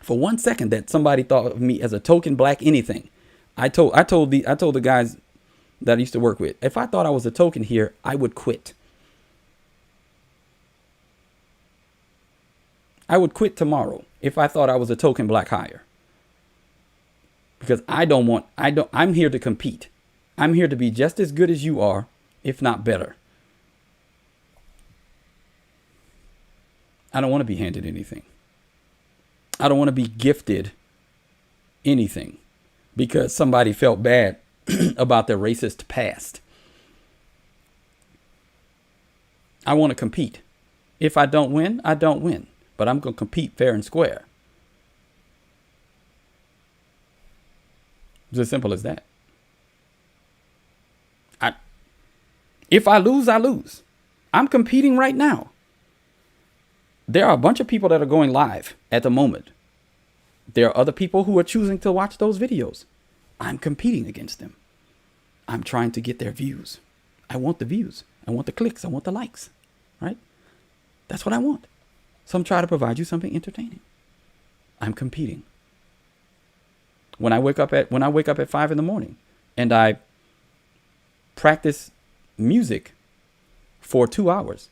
for 1 second that somebody thought of me as a token black anything, I told the guys that I used to work with, if I thought I was a token here, I would quit. I would quit tomorrow if I thought I was a token black hire. Because I'm here to compete. I'm here to be just as good as you are, if not better. I don't want to be handed anything. I don't want to be gifted anything because somebody felt bad about their racist past. I want to compete. If I don't win, I don't win. But I'm going to compete fair and square. It's as simple as that. If I lose, I lose. I'm competing right now. There are a bunch of people that are going live at the moment. There are other people who are choosing to watch those videos. I'm competing against them. I'm trying to get their views. I want the views. I want the clicks. I want the likes. Right? That's what I want. So I'm trying to provide you something entertaining. I'm competing. When I wake up at 5 in the morning and I practice music for 2 hours,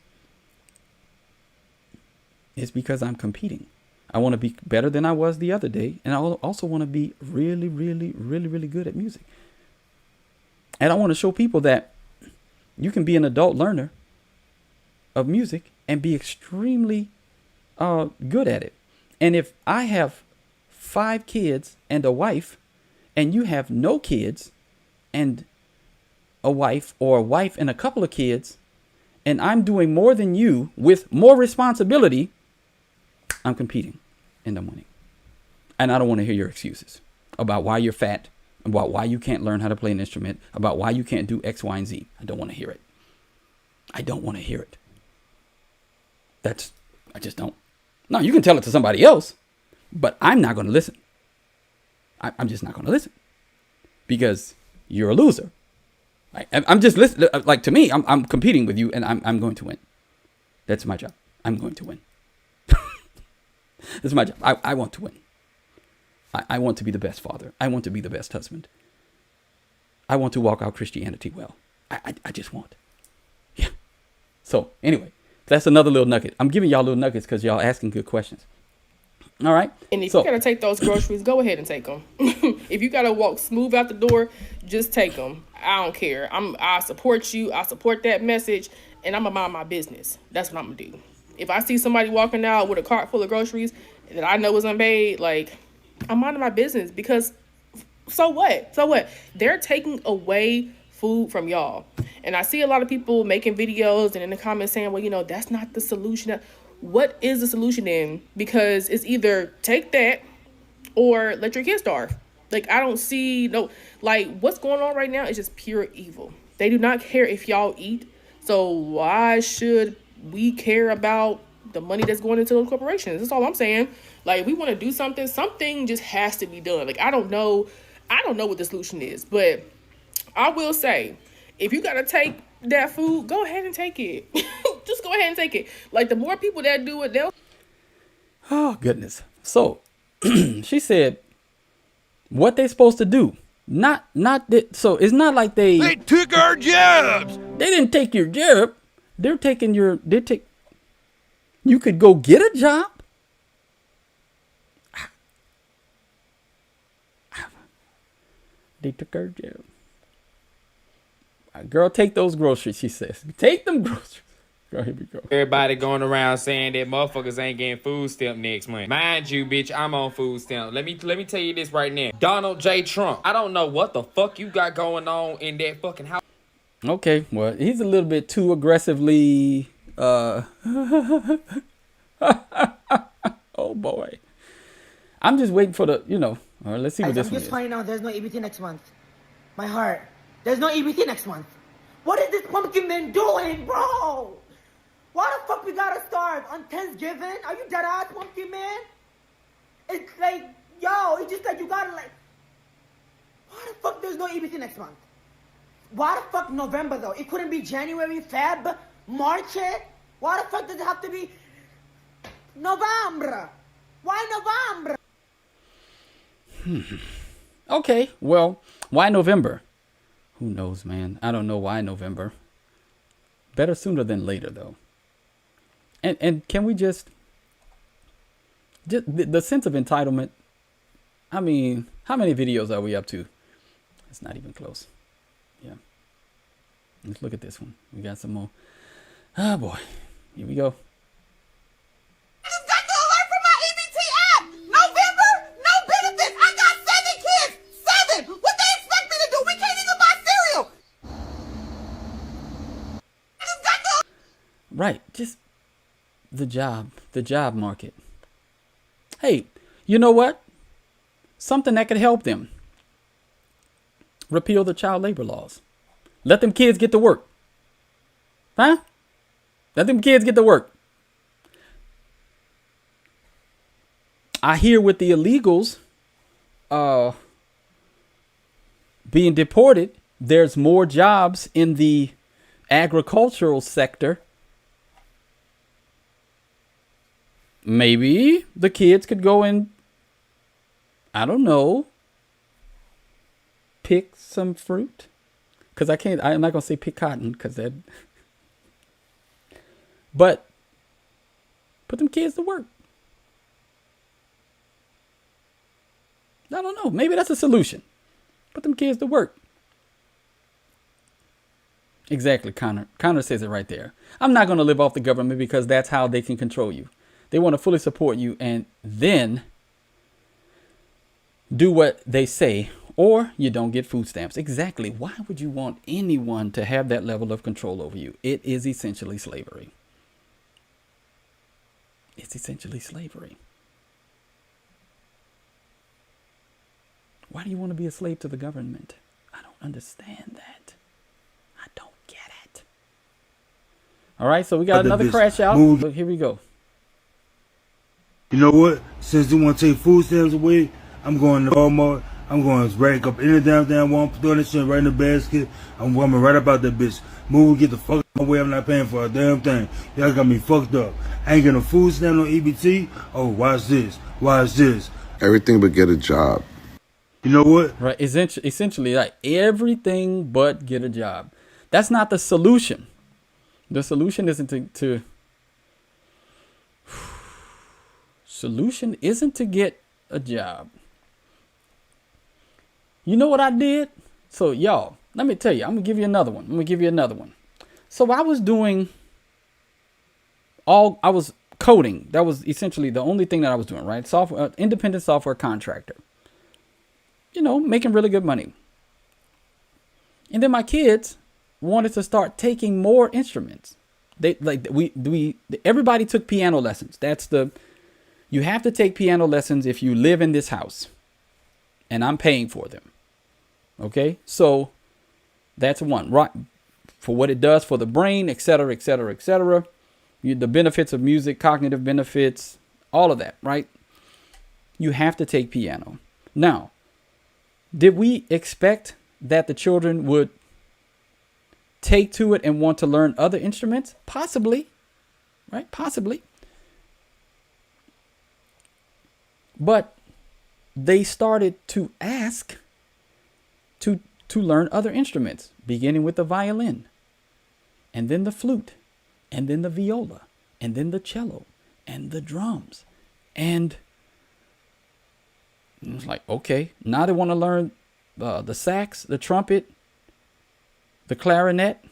it's because I'm competing. I want to be better than I was the other day, and I also want to be really, really, really, really good at music. And I want to show people that you can be an adult learner of music and be extremely good at it. And if I have 5 kids and a wife, and you have no kids and a wife, or a wife and a couple of kids, and I'm doing more than you with more responsibility, I'm competing in the morning. And I don't want to hear your excuses about why you're fat, about why you can't learn how to play an instrument, about why you can't do X, Y, and Z. I don't want to hear it. I don't want to hear it. I just don't. No, you can tell it to somebody else, but I'm not going to listen. I'm just not going to listen because you're a loser. I'm just listening. Like, to me, I'm competing with you, and I'm going to win. That's my job. I'm going to win. This is my job. I want to win. I want to be the best father. I want to be the best husband. I want to walk out Christianity well. I just want. Yeah. So anyway, that's another little nugget. I'm giving y'all little nuggets because y'all asking good questions. All right. And if you gotta take those groceries, go ahead and take them. If you gotta walk smooth out the door, just take them. I don't care. I support you. I support that message, and I'm gonna mind my business. That's what I'm gonna do. If I see somebody walking out with a cart full of groceries that I know is unpaid, like, I'm minding my business because so what? So what? They're taking away food from y'all. And I see a lot of people making videos and in the comments saying, well, that's not the solution. What is the solution then? Because it's either take that or let your kids starve. Like, I don't see what's going on right now is just pure evil. They do not care if y'all eat. So why should we care about the money that's going into those corporations. That's all I'm saying. Like, if we want to do something, something just has to be done. Like, I don't know what the solution is, but I will say, if you gotta take that food, go ahead and take it. Just go ahead and take it. Like, the more people that do it, they'll. Oh goodness. So she said what they supposed to do. Not that. So it's not like they took our jobs. They didn't take your job. They're taking your. You could go get a job. They took our job. Girl, take those groceries, she says. Take them groceries. Girl, here we go. Everybody going around saying that motherfuckers ain't getting food stamp next month. Mind you, bitch, I'm on food stamp. Let me tell you this right now. Donald J. Trump, I don't know what the fuck you got going on in that fucking house. Okay, well, he's a little bit too aggressively, oh boy. I'm just waiting for the, all right, let's see what this one is. I'm just finding out there's no EBT next month. My heart. There's no EBT next month. What is this pumpkin man doing, bro? Why the fuck we gotta starve on Thanksgiving? Are you dead ass, pumpkin man? It's like, yo, it's just like you gotta like. Why the fuck there's no EBT next month? Why the fuck November though? It couldn't be January, Feb, March it? Why the fuck does it have to be November? Why November? Okay, well, why November? Who knows, man? I don't know why November. Better sooner than later, though. And can we just the sense of entitlement? I mean, how many videos are we up to? It's not even close. Yeah. Let's look at this one. We got some more. Oh boy. Here we go. Right, just the job market. Hey, you know what? Something that could help them. Repeal the child labor laws. Let them kids get to work. Huh? Let them kids get to work. I hear with the illegals being deported, there's more jobs in the agricultural sector. Maybe the kids could go and, I don't know, pick some fruit. Because I'm not going to say pick cotton because that. But put them kids to work. I don't know. Maybe that's a solution. Put them kids to work. Exactly, Connor. Connor says it right there. I'm not going to live off the government because that's how they can control you. They want to fully support you and then do what they say, or you don't get food stamps. Exactly. Why would you want anyone to have that level of control over you? It is essentially slavery. It's essentially slavery. Why do you want to be a slave to the government? I don't understand that. I don't get it. All right, so we got another crash out. Look, here we go. You know what? Since they want to take food stamps away, I'm going to Walmart. I'm going to rack up any damn Walmart, throw that shit right in the basket. I'm coming right about that bitch. Move, get the fuck out of my way. I'm not paying for a damn thing. Y'all got me fucked up. I ain't getting a food stamp on EBT. Oh, watch this. Watch this. Everything but get a job. You know what? Right. Essentially, like everything but get a job. That's not the solution. The solution isn't to solution isn't to get a job. You know what I did? So y'all, let me tell you, I'm gonna give you another one. So I was coding. That was essentially the only thing that I was doing, right? Independent software contractor. Making really good money. And then my kids wanted to start taking more instruments. Everybody took piano lessons. You have to take piano lessons if you live in this house. And I'm paying for them. Okay? So that's one, right? For what it does for the brain, etc., etc., etc. The benefits of music, cognitive benefits, all of that, right? You have to take piano. Now, did we expect that the children would take to it and want to learn other instruments? Possibly, right? Possibly. But they started to ask to learn other instruments, beginning with the violin, and then the flute, and then the viola, and then the cello, and the drums. And it was like, okay, now they want to learn the sax, the trumpet, the clarinet.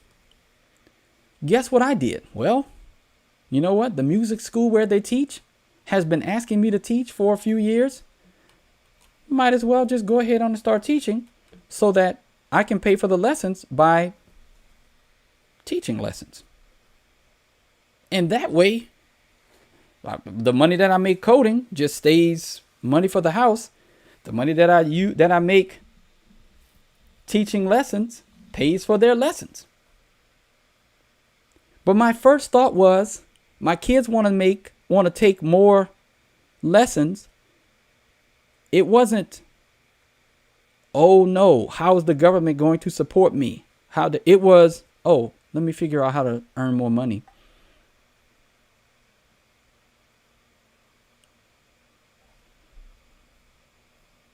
Guess what I did? Well, you know what? The music school where they teach has been asking me to teach for a few years. Might as well just go ahead and start teaching so that I can pay for the lessons by teaching lessons. And that way, the money that I make coding just stays money for the house. The money that I make teaching lessons pays for their lessons. But my first thought was, my kids want to take more lessons. It wasn't, oh no, how is the government going to support me? It was, oh, let me figure out how to earn more money.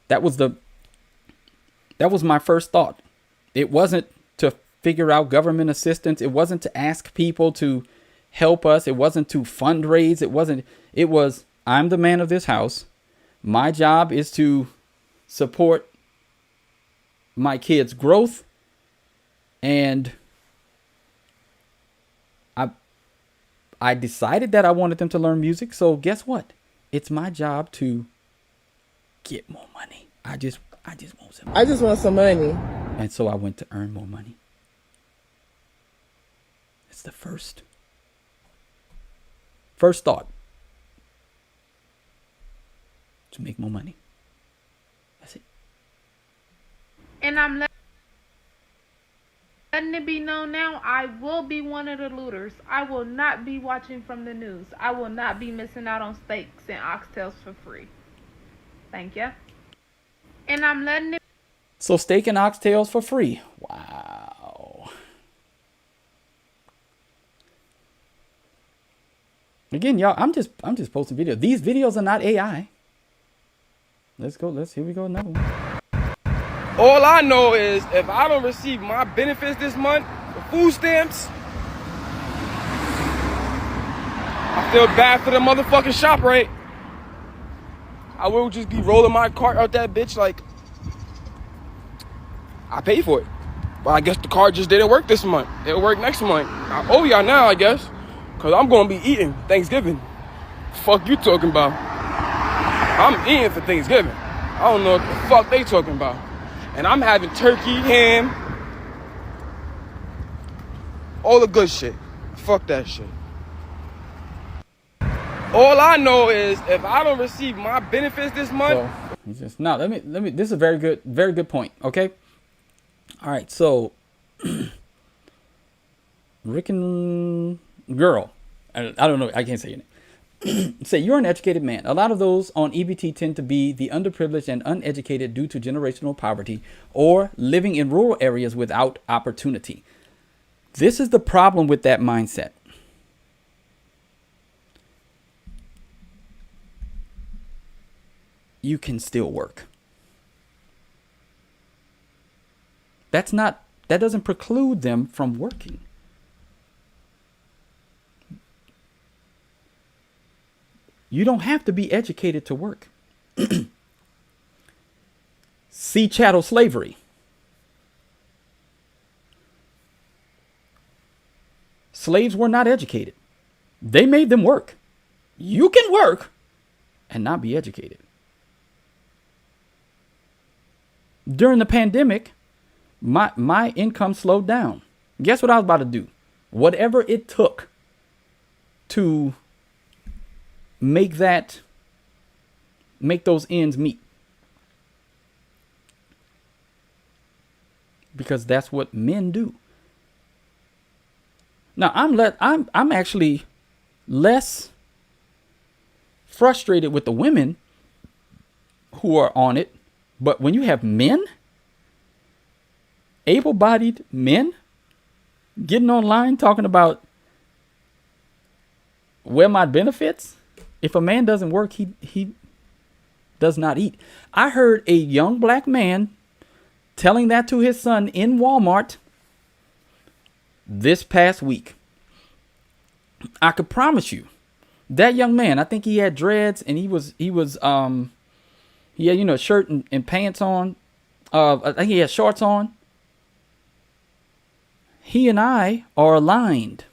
That was my first thought. It wasn't to figure out government assistance. It wasn't to ask people to help us. It wasn't to fundraise. It was, I'm the man of this house. My job is to support my kids' growth. And I decided that I wanted them to learn music. So guess what? It's my job to get more money. I just want some money. I just want some money. And so I went to earn more money. It's the first thought. To make more money. That's it. And I'm letting it be known now, I will be one of the looters. I will not be watching from the news. I will not be missing out on steaks and oxtails for free. Thank you. And I'm letting it. So steak and oxtails for free. Wow. Again, y'all, I'm just posting videos. These videos are not AI. Here we go. Another one. All I know is if I don't receive my benefits this month, the food stamps, I feel bad for the motherfucking ShopRite. I will just be rolling my cart out that bitch like I paid for it. But I guess the card just didn't work this month. It'll work next month. I owe y'all now, I guess. Cause I'm gonna be eating Thanksgiving. Fuck you talking about? I'm eating for Thanksgiving. I don't know what the fuck they talking about. And I'm having turkey, ham, all the good shit. Fuck that shit. All I know is if I don't receive my benefits this month. Let me. This is a very good point. Okay. All right. So, Rick and girl, I don't know. I can't say your name. Say you're an educated man. A lot of those on EBT tend to be the underprivileged and uneducated due to generational poverty or living in rural areas without opportunity. This is the problem with that mindset. You can still work. That doesn't preclude them from working. You don't have to be educated to work. See chattel slavery. Slaves were not educated. They made them work. You can work and not be educated. During the pandemic, my income slowed down. Guess what I was about to do? Whatever it took to make those ends meet. Because that's what men do. Now I'm actually less frustrated with the women who are on it. But when you have men, able-bodied men, getting online talking about where my benefits, if a man doesn't work, he does not eat. I heard a young black man telling that to his son in Walmart this past week. I could promise you that young man, I think he had dreads and he had, you know, shirt and pants on. I think he had shorts on. He and I are aligned.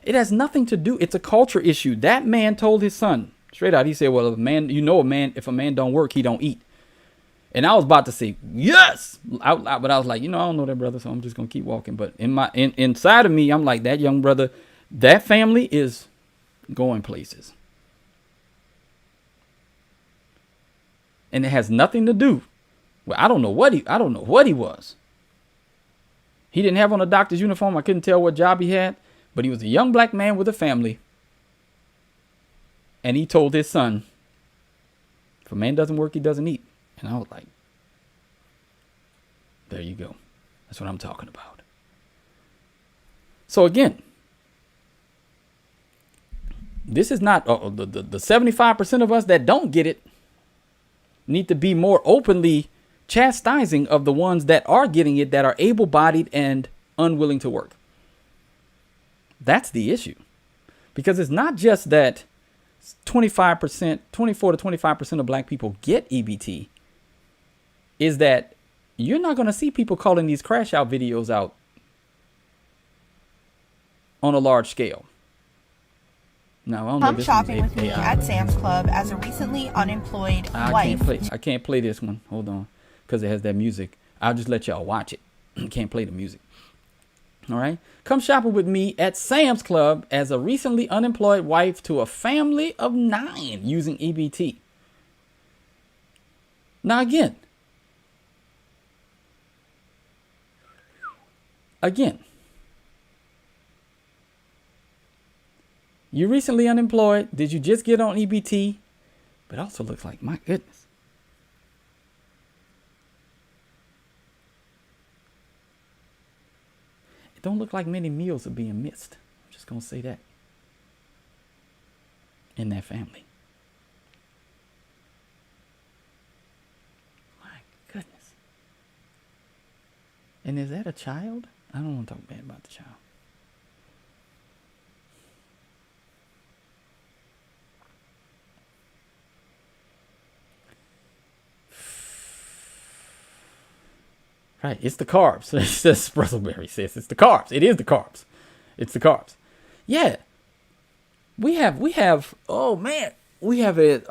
It has nothing to do. It's a culture issue. That man told his son straight out. He said, well, if a man don't work, he don't eat. And I was about to say, yes, out loud, but I was like, you know, I don't know that brother, so I'm just going to keep walking. But inside of me, I'm like, that young brother, that family is going places. And it has nothing to do. Well, I don't know what he was. He didn't have on a doctor's uniform. I couldn't tell what job he had, but he was a young black man with a family. And he told his son, if a man doesn't work, he doesn't eat. And I was like, there you go. That's what I'm talking about. So again, this is not the 75% of us that don't get it need to be more openly chastising of the ones that are getting it, that are able-bodied and unwilling to work. That's the issue. Because it's not just that 24 to 25% of black people get EBT. Is that you're not going to see people calling these crash out videos out on a large scale. Now, I don't Come know, shopping with me at Sam's Club as a recently unemployed wife. I can't play this one. Hold on. Because it has that music. I'll just let y'all watch it. Can't play the music. All right. Come shopping with me at Sam's Club as a recently unemployed wife to a family of 9 using EBT. Now, again, you're recently unemployed. Did you just get on EBT? But it also looks like, my goodness. It don't look like many meals are being missed. I'm just going to say that. In that family. My goodness. And is that a child? I don't want to talk bad about the child. Right, it's the carbs. It's just Russellberry says it's the carbs. It is the carbs. It's the carbs. Yeah. We have oh man, we have an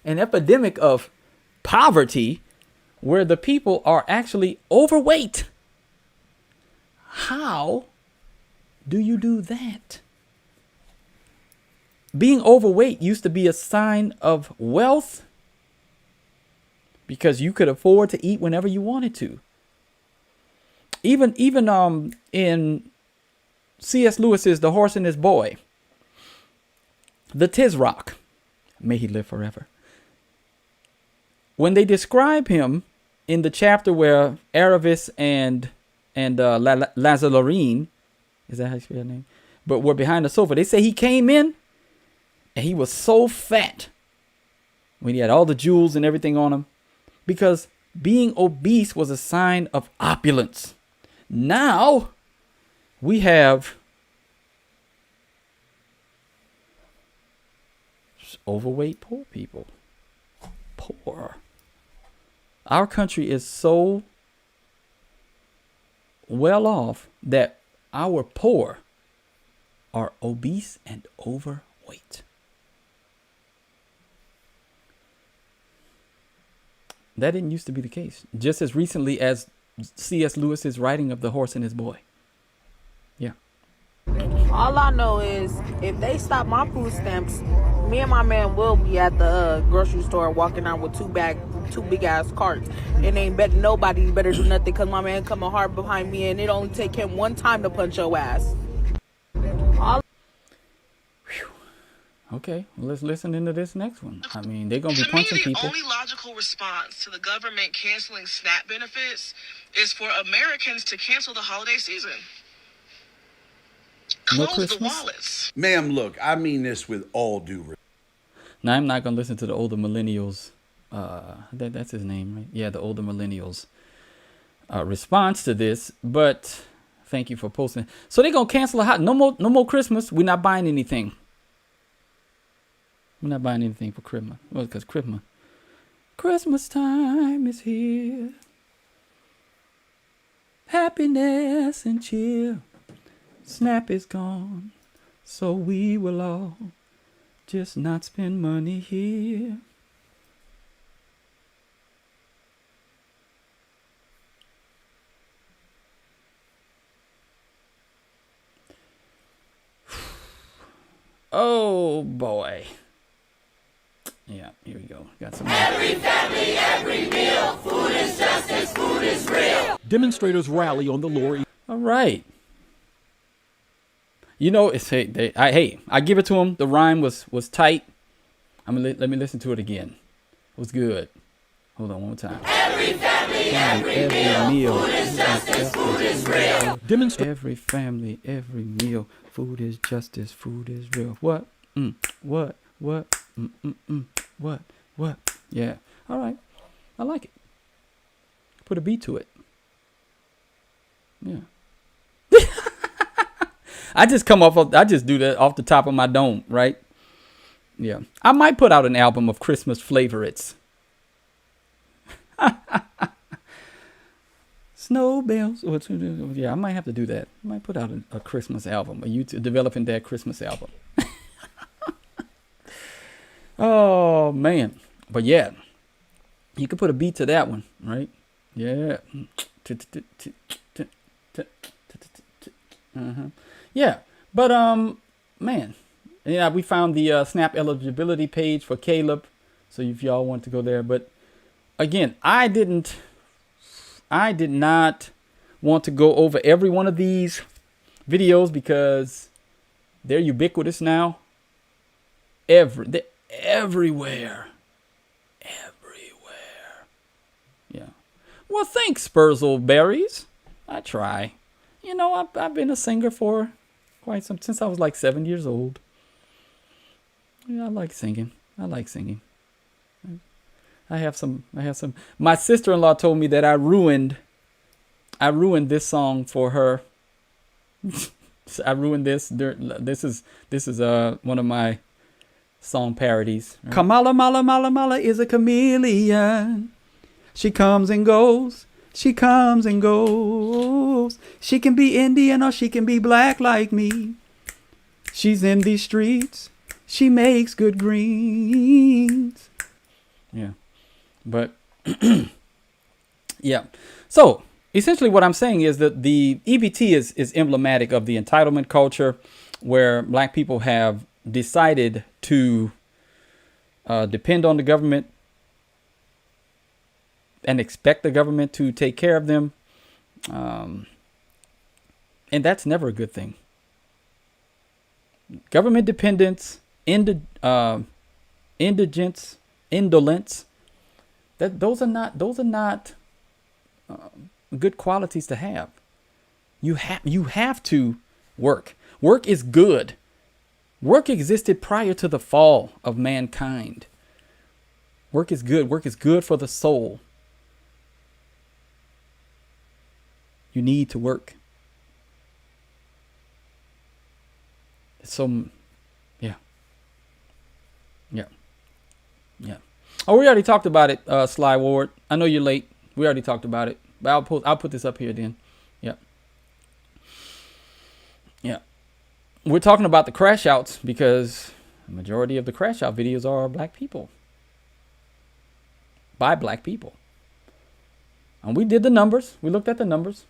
epidemic of poverty where the people are actually overweight. How do you do that? Being overweight used to be a sign of wealth because you could afford to eat whenever you wanted to. Even in C.S. Lewis's The Horse and His Boy, the Tizrock, may he live forever. When they describe him in the chapter where Aravis and Lazarine, is that how you spell her name? But were behind the sofa. They say he came in and he was so fat when he had all the jewels and everything on him, because being obese was a sign of opulence. Now we have overweight poor people. Poor. Our country is so well off that our poor are obese and overweight. That didn't used to be the case. Just as recently as C.S. Lewis's writing of The Horse and His Boy. Yeah. All I know is if they stop my food stamps, me and my man will be at the grocery store walking out with two big ass carts. And ain't bet nobody better do nothing because my man coming hard behind me and it only take him one time to punch your ass. Okay, well, let's listen into this next one. I mean, they're gonna be punching people. The only logical response to the government canceling SNAP benefits is for Americans to cancel the holiday season. No Close Christmas. the wallets. Ma'am, look, I mean this with all due respect. Now, I'm not gonna listen to the older millennials. That's his name, right? Yeah, the older millennials response to this. But thank you for posting. So they're gonna cancel no more Christmas. We're not buying anything. We're not buying anything for Christmas. Well, because Christmas time is here. Happiness and cheer. SNAP is gone, so we will all just not spend money here. Oh boy. Yeah, here we go. Got some. Every family, every meal. Food is justice. Food is real. Demonstrators rally on the Lower. All right. You know, it's I give it to him. The rhyme was tight. Let me listen to it again. It was good. Hold on one more time. Every family, every meal. Food is justice. Food is real. Every family, every meal. Food is justice. Food is real. What? What? What? What? Yeah. All right. I like it. Put a beat to it. Yeah. I just do that off the top of my dome, right? Yeah. I might put out an album of Christmas favorites. Snow bells. Yeah, I might have to do that. I might put out a Christmas album, developing that Christmas album. Oh, man. But yeah, you could put a beat to that one, right? Yeah. Yeah, but man, yeah, we found the SNAP eligibility page for Caleb, so if y'all want to go there. But again, I did not want to go over every one of these videos because they're ubiquitous now. They're everywhere. Yeah. Well, thanks, Spurzleberries. I try. You know, I've been a singer for since I was like 7 years old. Yeah, I like singing. I have some. My sister-in-law told me that I ruined this song for her. I ruined this. This is one of my song parodies. Right? Kamala, Mala, Mala, Mala is a chameleon. She comes and goes. She comes and goes. She can be Indian or she can be black like me. She's in these streets. She makes good greens. Yeah. But, yeah. So, essentially what I'm saying is that the EBT is emblematic of the entitlement culture where black people have decided to depend on the government and expect the government to take care of them. And that's never a good thing. Government dependence, indigence, indolence, those are not good qualities to have. You have to work. Work is good. Work existed prior to the fall of mankind. Work is good. Work is good for the soul. You need to work. So, yeah. Oh, we already talked about it, Sly Ward. I know you're late. We already talked about it. But I'll put this up here then. Yeah. We're talking about the crash outs because the majority of the crash out videos are black people. By black people. And we did the numbers. We looked at the numbers.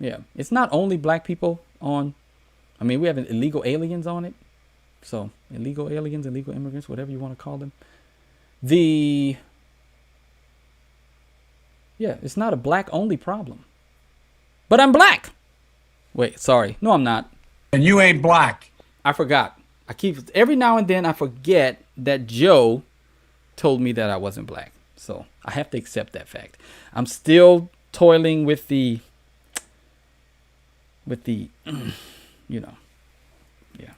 Yeah. It's not only black people on. I mean, we have illegal aliens on it. So, illegal aliens, illegal immigrants, whatever you want to call them. It's not a black only problem. But I'm black. Wait, sorry. No, I'm not. And you ain't black. I forgot. every now and then I forget that Joe told me that I wasn't black. So I have to accept that fact. I'm still toiling with the, you know, yeah.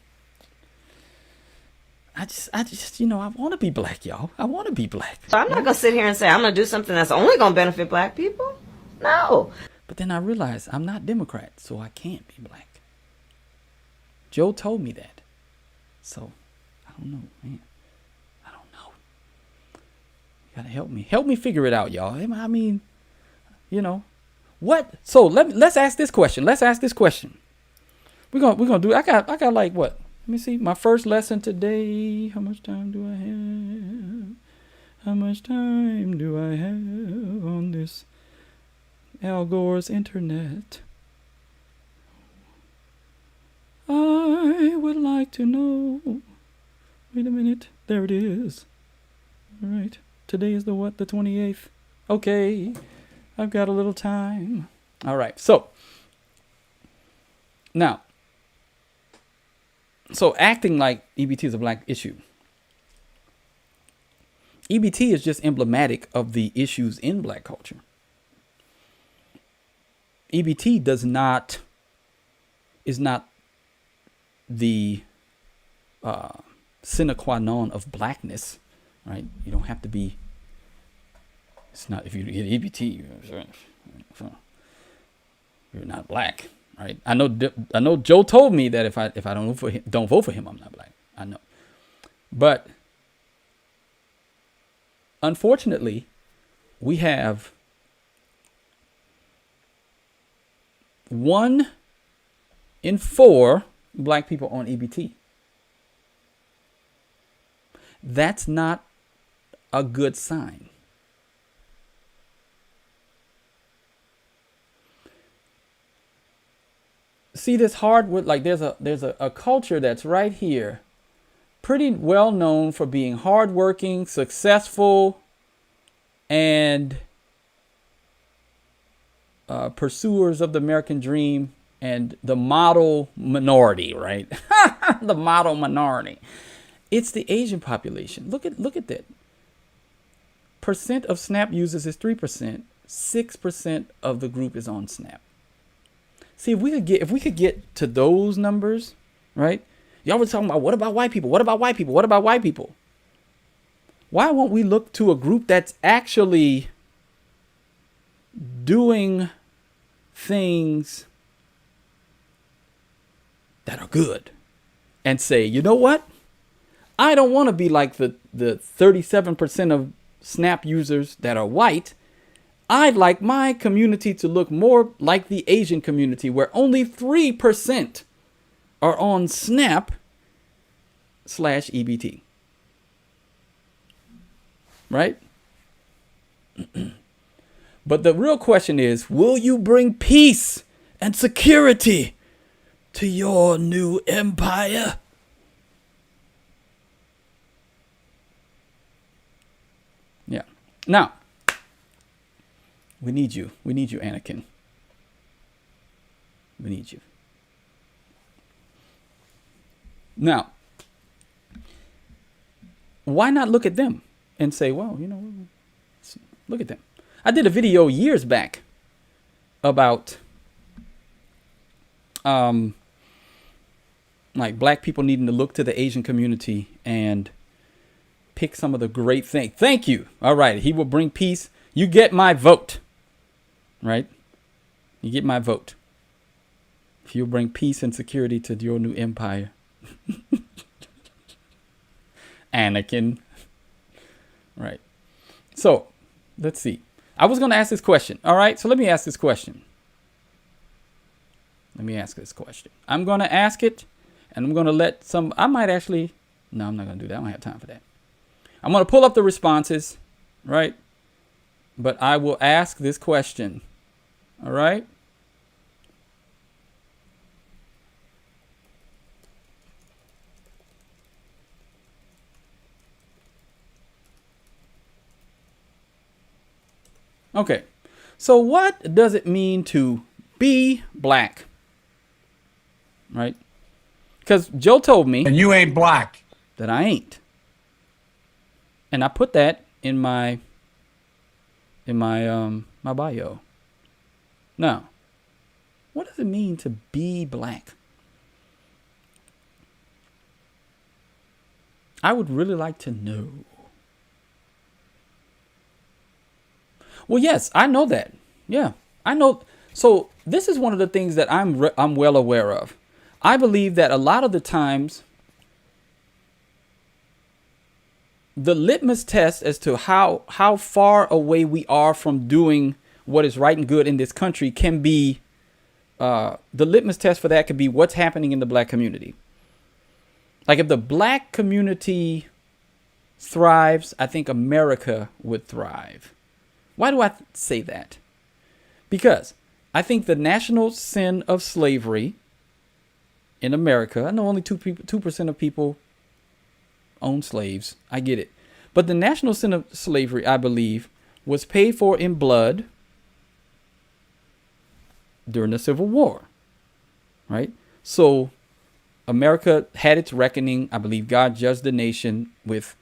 I just, you know, I want to be black, y'all. I want to be black. So I'm not going to sit here and say I'm going to do something that's only going to benefit black people. No. But then I realized I'm not Democrat, so I can't be black. Joe told me that. So, I don't know, man. I don't know. You gotta help me. Help me figure it out, y'all. I mean, you know. What? So, let's ask this question. Let's ask this question. We're gonna do, I got like what? Let me see. My first lesson today. How much time do I have? How much time do I have on this Al Gore's internet? I would like to know. Wait a minute. There it is. All right. Today is the what? The 28th. Okay. I've got a little time. All right. So, now, acting like EBT is a black issue. EBT is just emblematic of the issues in black culture. EBT is not the sine qua non of blackness, right? You don't have to be. It's not, if you get EBT, you're not black, right? I know Joe told me that if I don't vote for him, I'm not black. I know, but unfortunately, we have 1 in 4 black people on EBT. That's not a good sign. See this hardwood, like there's a culture that's right here, pretty well known for being hardworking, successful, and pursuers of the American dream, and the model minority, right? The model minority. It's the Asian population. Look at that. Percent of SNAP users is 3%. 6% of the group is on SNAP. See, if we could get to those numbers, right? Y'all were talking about, what about white people? What about white people? What about white people? Why won't we look to a group that's actually doing things that are good and say, you know what? I don't want to be like the 37% of SNAP users that are white. I'd like my community to look more like the Asian community, where only 3% are on SNAP/EBT. Right? But the real question is, will you bring peace and security to your new empire? Yeah. Now, we need you. We need you, Anakin. We need you. Now, why not look at them and say, well, you know, look at them. I did a video years back about like black people needing to look to the Asian community and pick some of the great things. Thank you. All right. He will bring peace. You get my vote. Right? You get my vote. If you'll bring peace and security to your new empire. Anakin. Right. So, let's see. I was going to ask this question. All right. So let me ask this question. I'm going to ask it, and I'm going to let I might actually, no, I'm not going to do that. I don't have time for that. I'm going to pull up the responses, right? But I will ask this question. All right? Okay. So what does it mean to be black? Right? Because Joe told me. And you ain't black. That I ain't. And I put that in my my bio. Now, what does it mean to be black? I would really like to know. Well, yes, I know that. Yeah, I know. So this is one of the things that I'm well aware of. I believe that a lot of the times, the litmus test as to how far away we are from doing what is right and good in this country can be, the litmus test for that could be what's happening in the black community. Like if the black community thrives, I think America would thrive. Why do I say that? Because I think the national sin of slavery in America, I know only 2% of people own slaves. I get it. But the national sin of slavery, I believe, was paid for in blood during the Civil War. Right? So America had its reckoning. I believe God judged the nation with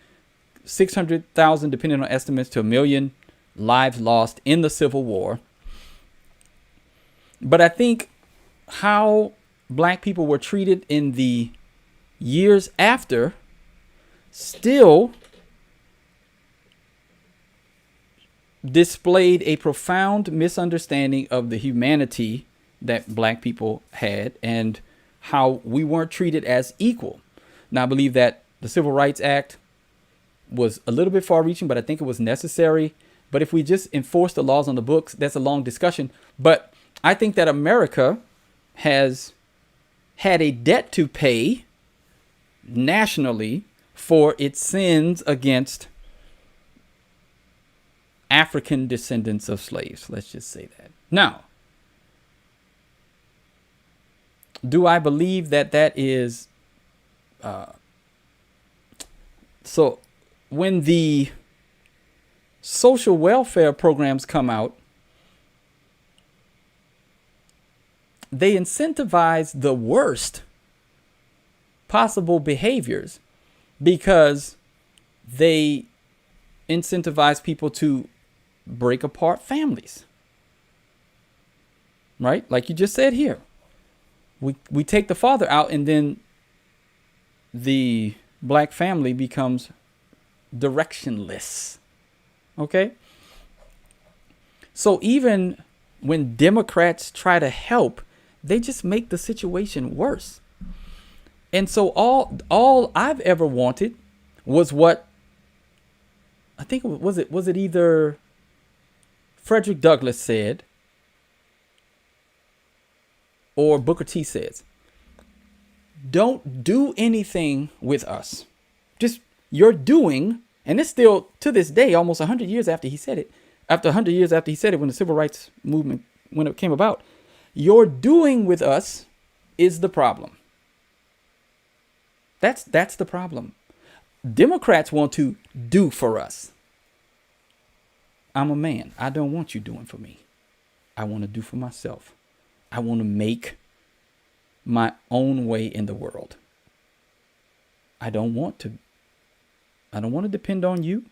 600,000, depending on estimates, to 1 million lives lost in the Civil War. But I think how black people were treated in the years after still displayed a profound misunderstanding of the humanity that black people had and how we weren't treated as equal. Now, I believe that the Civil Rights Act was a little bit far reaching, but I think it was necessary. But if we just enforce the laws on the books, that's a long discussion. But I think that America has had a debt to pay nationally for its sins against African descendants of slaves. Let's just say that. Now, do I believe that that is so when the social welfare programs come out, they incentivize the worst possible behaviors because they incentivize people to break apart families. Right? Like you just said here. We take the father out and then the black family becomes directionless. Okay? So even when Democrats try to help, they just make the situation worse. And so all I've ever wanted was what I think was it either Frederick Douglass said or Booker T says, don't do anything with us. Just you're doing, and it's still to this day, almost 100 years after he said it, after 100 years after he said it, when the civil rights movement, when it came about, your doing with us is the problem. That's the problem. Democrats want to do for us. I'm a man. I don't want you doing for me. I want to do for myself. I want to make my own way in the world. I don't want to depend on you.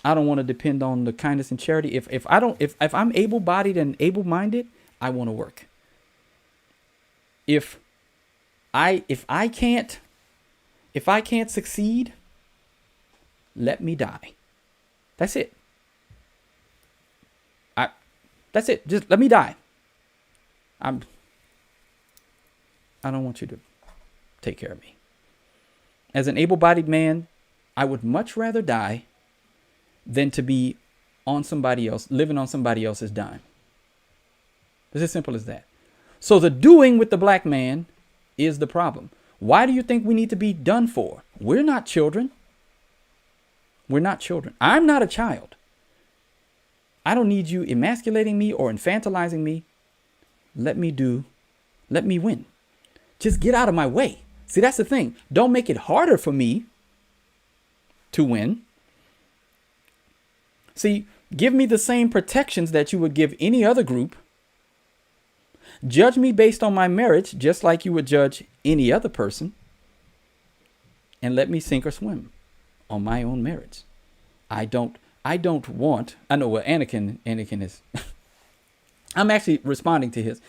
I don't want to depend on the kindness and charity. If I'm able-bodied and able-minded, I want to work. If I can't succeed, let me die. That's it. That's it. Just let me die. I don't want you to take care of me. As an able-bodied man, I would much rather die than to be on somebody else, living on somebody else's dime. It's as simple as that. So the doing with the black man is the problem. Why do you think we need to be done for? We're not children. We're not children. I'm not a child. I don't need you emasculating me or infantilizing me. Let me win. Just get out of my way. See, that's the thing. Don't make it harder for me to win. See, give me the same protections that you would give any other group. Judge me based on my merits, just like you would judge any other person, and let me sink or swim on my own merits. I know what Anakin is. I'm actually responding to his,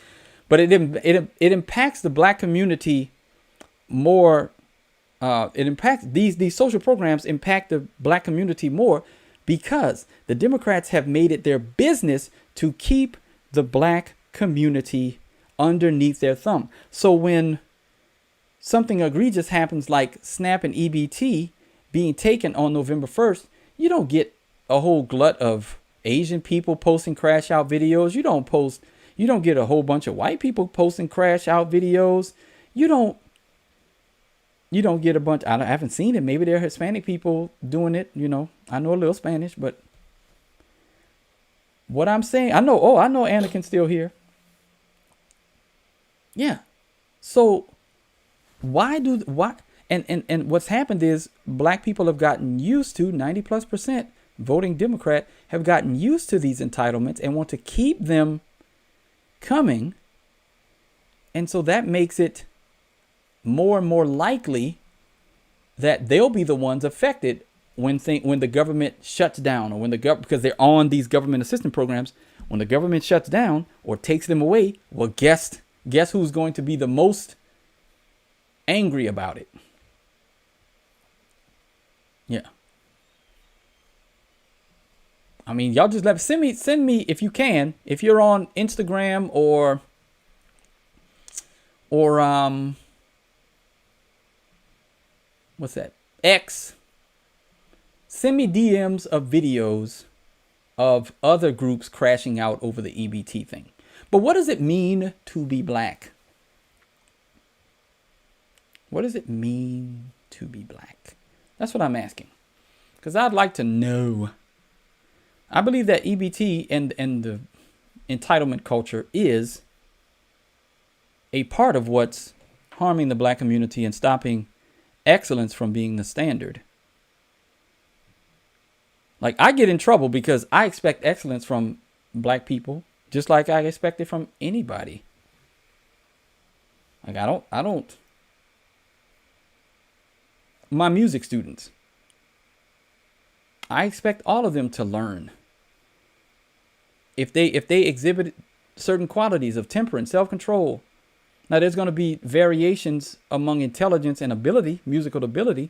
but it impacts the black community more. It impacts these social programs impact the black community more because the Democrats have made it their business to keep the black community underneath their thumb. So when something egregious happens like SNAP and EBT being taken on November 1st, you don't get a whole glut of Asian people posting crash out videos. You don't get a whole bunch of white people posting crash out videos. You don't get a bunch. I haven't seen it. Maybe there are Hispanic people doing it. I know a little Spanish, but what I'm saying, I know Anakin's still here. Yeah. So why and what's happened is black people have gotten used to 90+% voting Democrat have gotten used to these entitlements and want to keep them coming. And so that makes it more and more likely that they'll be the ones affected when the government shuts down, or because they're on these government assistance programs. When the government shuts down or takes them away, well, guess who's going to be the most angry about it? Yeah. I mean, y'all just send me if you can, if you're on Instagram or what's that? X. Send me DMs of videos of other groups crashing out over the EBT thing. But what does it mean to be black? What does it mean to be black? That's what I'm asking. Because I'd like to know. I believe that EBT and the entitlement culture is a part of what's harming the black community and stopping excellence from being the standard. Like, I get in trouble because I expect excellence from black people, just like I expect it from anybody. Like, I don't. My music students, I expect all of them to learn. If they exhibit certain qualities of temperance, self-control. Now, there's going to be variations among intelligence and ability, musical ability,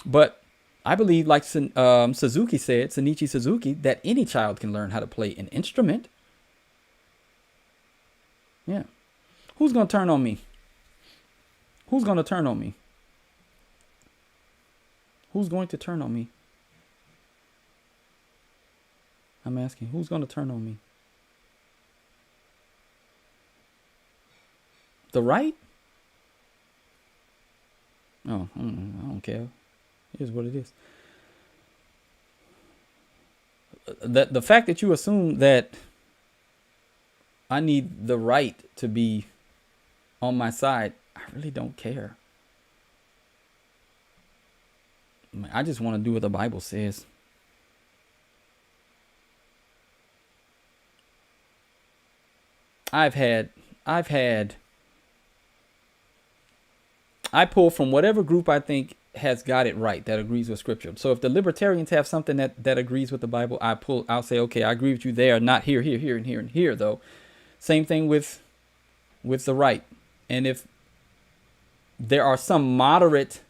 but I believe, like Suzuki said, Shinichi Suzuki, that any child can learn how to play an instrument. Yeah. Who's going to turn on me? Who's going to turn on me? Who's going to turn on me? I'm asking, who's going to turn on me? The right? Oh, I don't care. Here's what it is. The fact that you assume that I need the right to be on my side, I really don't care. I just want to do what the Bible says. I pull from whatever group I think has got it right, that agrees with scripture. So if the libertarians have something that agrees with the Bible, I'll say, okay, I agree with you there, not here, and here, though. Same thing with the right. And if there are some moderate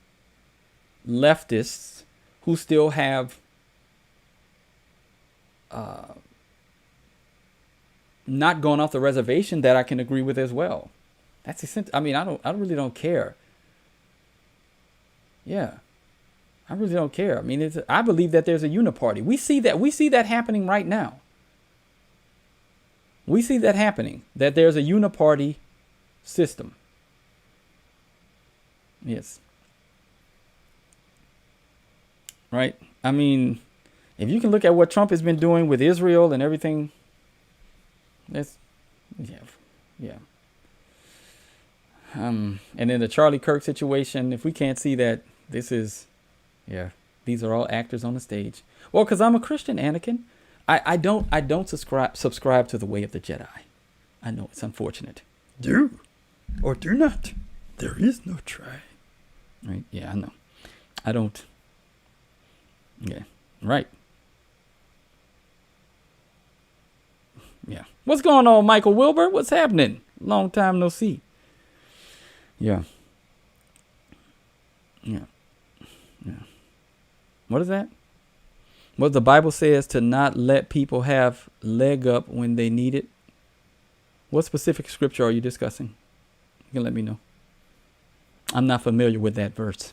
leftists who still have not gone off the reservation, that I can agree with as well. That's essential. I mean, I really don't care. Yeah, I really don't care. I mean, I believe that there's a uniparty. We see that happening right now. We see that happening, that there's a uniparty system. Yes. Right? I mean, if you can look at what Trump has been doing with Israel and everything, that's, yeah. And then the Charlie Kirk situation, if we can't see that these are all actors on the stage. Well, because I'm a Christian, Anakin. I don't subscribe to the way of the Jedi. I know it's unfortunate. Do or do not. There is no try. Right? Yeah, I know. I don't. Yeah. Right. Yeah. What's going on, Michael Wilbur? What's happening? Long time no see. Yeah. Yeah. Yeah. What is that? What the Bible says to not let people have leg up when they need it. What specific scripture are you discussing? You can let me know. I'm not familiar with that verse.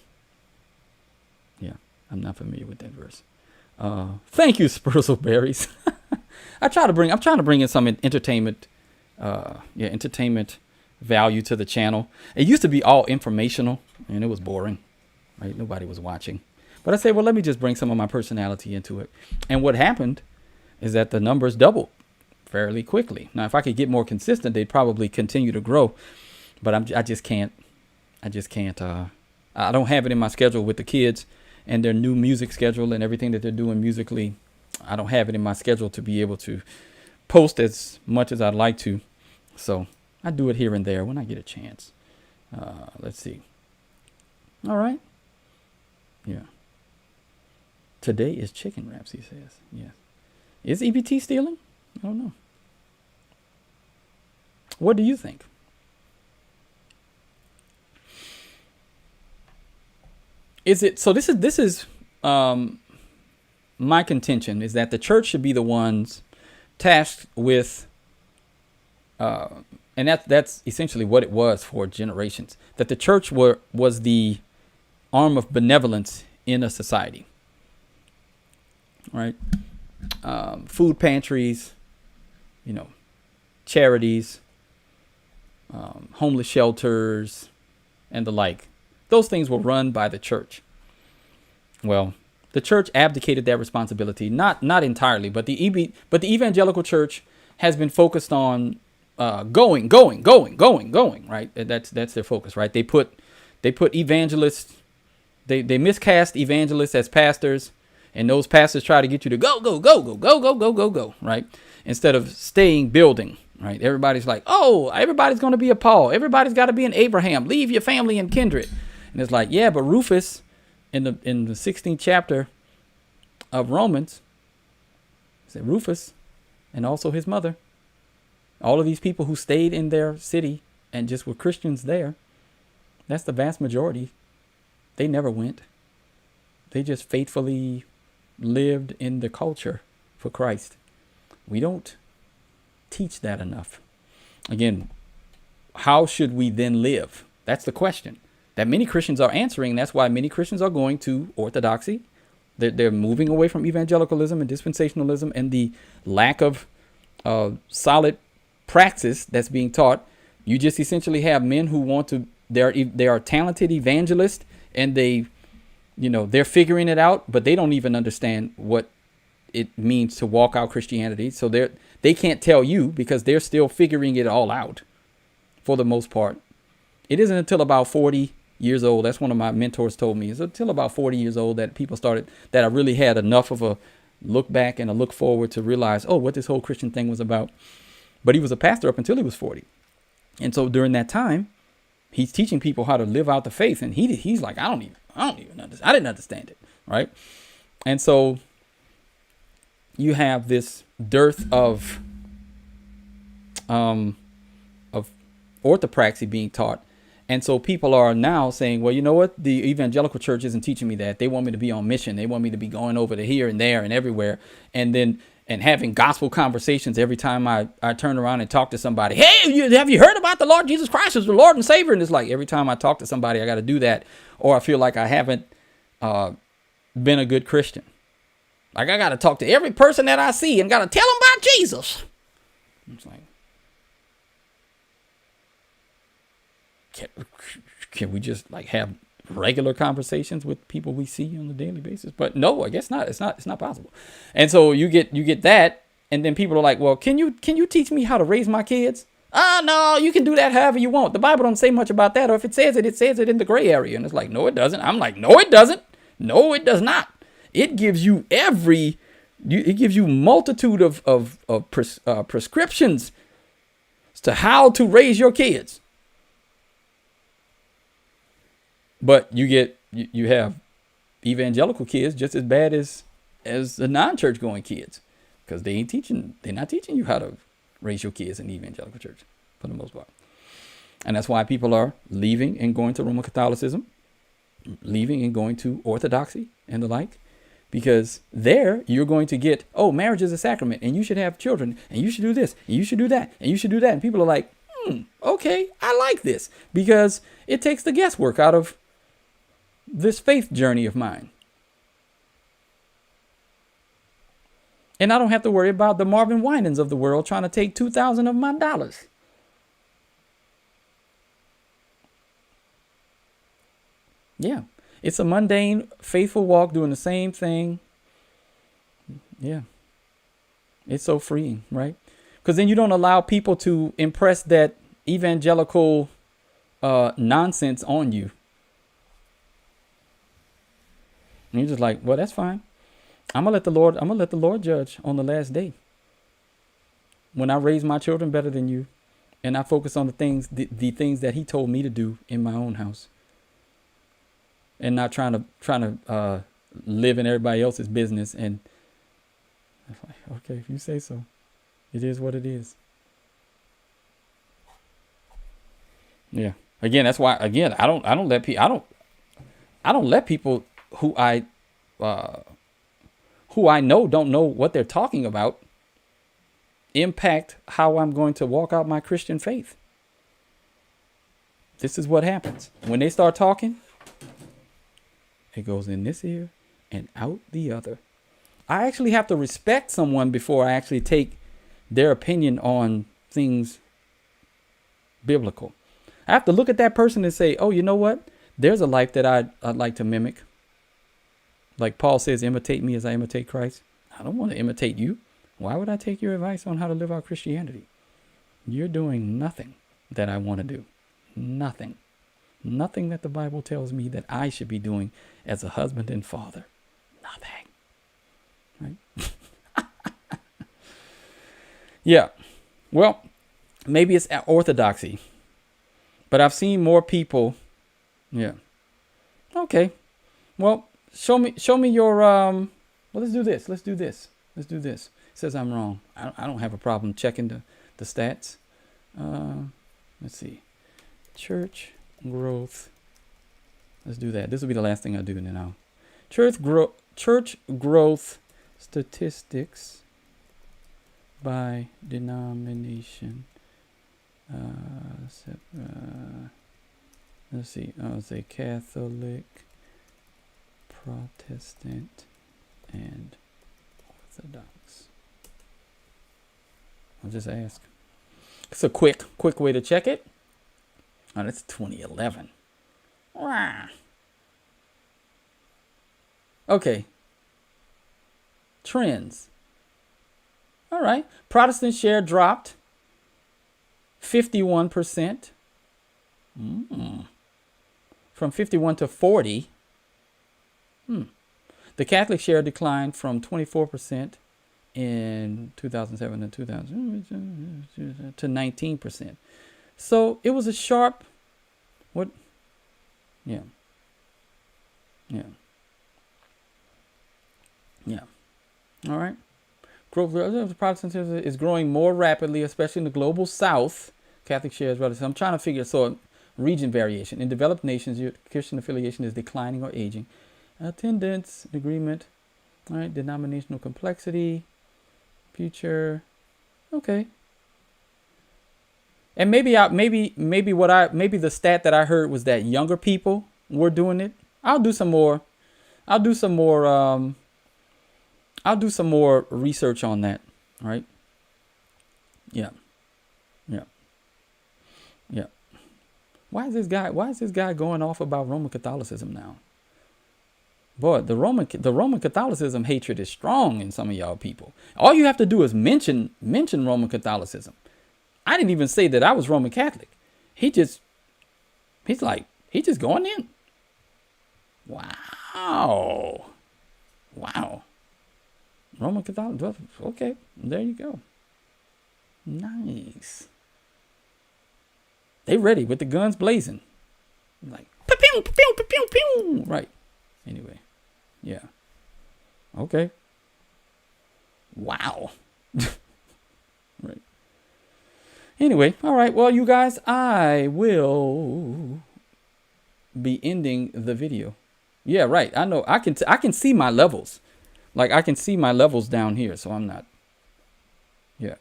Yeah, I'm not familiar with that verse. Thank you, Spurzelberries. I'm trying to bring in some entertainment value to the channel. It used to be all informational and it was boring, right? Nobody was watching. But I said, well, let me just bring some of my personality into it. And what happened is that the numbers doubled fairly quickly. Now, if I could get more consistent, they'd probably continue to grow. But I just can't. I don't have it in my schedule with the kids and their new music schedule and everything that they're doing musically. I don't have it in my schedule to be able to post as much as I'd like to. So I do it here and there when I get a chance. Let's see. All right. Yeah. Today is chicken wraps, he says. Yes. Is EBT stealing? I don't know. What do you think? Is it so? This is my contention is that the church should be the ones tasked with, and that's essentially what it was for generations. That the church was the arm of benevolence in a society. Right? Food pantries, charities, homeless shelters, and the like. Those things were run by the church. Well, the church abdicated that responsibility, not entirely, but the evangelical church has been focused on going, right? That's their focus, right? They put evangelists, they miscast evangelists as pastors, and those pastors try to get you to go, right? Instead of staying building, right? Everybody's like, oh, everybody's going to be a Paul. Everybody's got to be an Abraham. Leave your family and kindred. And it's like, yeah, but Rufus in the 16th chapter of Romans, said Rufus and also his mother, all of these people who stayed in their city and just were Christians there, that's the vast majority. They never went. They just faithfully lived in the culture for Christ. We don't teach that enough. Again, how should we then live? That's the question that many Christians are answering. That's why many Christians are going to orthodoxy. They're moving away from evangelicalism and dispensationalism and the lack of solid praxis that's being taught. You just essentially have men who want to, they are talented evangelists and they're figuring it out, but they don't even understand what it means to walk out Christianity. So they can't tell you because they're still figuring it all out for the most part. It isn't until about 40 years old. That's one of my mentors told me. It's until about 40 years old that people started, that I really had enough of a look back and a look forward to realize, oh, what this whole Christian thing was about. But he was a pastor up until he was 40. And so during that time, he's teaching people how to live out the faith. And he's like, I don't even understand. I didn't understand it. Right. And so you have this dearth of orthopraxy being taught. And so people are now saying, well, you know what? The evangelical church isn't teaching me that. They want me to be on mission. They want me to be going over to here and there and everywhere. And having gospel conversations every time I turn around and talk to somebody. Hey, have you heard about the Lord Jesus Christ as the Lord and Savior? And it's like every time I talk to somebody, I got to do that. Or I feel like I haven't been a good Christian. Like I got to talk to every person that I see and got to tell them about Jesus. It's like, can we just like have regular conversations with people we see on a daily basis? But no, I guess not. It's not possible. And so you get that, and then people are like, well, can you teach me how to raise my kids? No, you can do that however you want. The Bible don't say much about that, or if it says it in the gray area. And it's like, no, it doesn't. I'm like, no, it doesn't. No, it does not. It gives you multitude of prescriptions as to how to raise your kids. But you have evangelical kids just as bad as the non-church going kids, because they're not teaching you how to raise your kids in the evangelical church for the most part. And that's why people are leaving and going to Roman Catholicism, leaving and going to Orthodoxy and the like, because there you're going to get, oh, marriage is a sacrament and you should have children and you should do this and you should do that and you should do that. And people are like, okay, I like this, because it takes the guesswork out of this faith journey of mine. And I don't have to worry about the Marvin Winans of the world trying to take $2,000 of my dollars. Yeah. It's a mundane, faithful walk doing the same thing. Yeah. It's so freeing, right? Because then you don't allow people to impress that evangelical nonsense on you. And you're just like, well, that's fine. I'm gonna let the Lord judge on the last day. When I raise my children better than you, and I focus on the things that He told me to do in my own house, and not trying to live in everybody else's business. And I'm like, okay, if you say so, it is what it is. Yeah. Again, that's why. Again, I don't let people who I know don't know what they're talking about impact how I'm going to walk out my Christian faith. This is what happens when they start talking. It goes in this ear and out the other. I actually have to respect someone before I actually take their opinion on things biblical. I have to look at that person and say, oh, you know what? There's a life that I'd like to mimic. Like Paul says, imitate me as I imitate Christ. I don't want to imitate you. Why would I take your advice on how to live out Christianity? You're doing nothing that I want to do. Nothing. Nothing that the Bible tells me that I should be doing as a husband and father. Nothing. Right? Yeah. Well, maybe it's orthodoxy, but I've seen more people. Yeah. Okay. Well, show me your, well, let's do this. It says I'm wrong. I don't have a problem checking the stats. Let's see. Church growth. Let's do that. This will be the last thing I do, and then I'll church growth statistics by denomination. Let's see. I'll say Catholic, Protestant, and Orthodox. I'll just ask. It's a quick way to check it. Oh, that's 2011. Wow. Okay. Trends. All right. Protestant share dropped 51%. From 51 to 40. The Catholic share declined from 24% in 2007 to 2000 to 19%. So it was a sharp, what? Yeah. All right. Growth of Protestantism is growing more rapidly, especially in the global South. Catholic share is relative. I'm trying to figure, so region variation. In developed nations, your Christian affiliation is declining or aging. Attendance, agreement, all right, denominational complexity, future, okay. And maybe the stat that I heard was that younger people were doing it. I'll do some more research on that, right? Yeah. Why is this guy going off about Roman Catholicism now? Boy, the Roman Catholicism hatred is strong in some of y'all people. All you have to do is mention Roman Catholicism. I didn't even say that I was Roman Catholic. He's just going in. Wow. Roman Catholic. Okay, there you go. Nice. They ready with the guns blazing. Like, pew, pew, pew, pew, pew, pew. Right. Anyway. Yeah. Okay. Wow. Right. Anyway, all right. Well, you guys, I will be ending the video. Yeah, right. I know. I can see my levels. Like, I can see my levels down here, so I'm not. Yeah.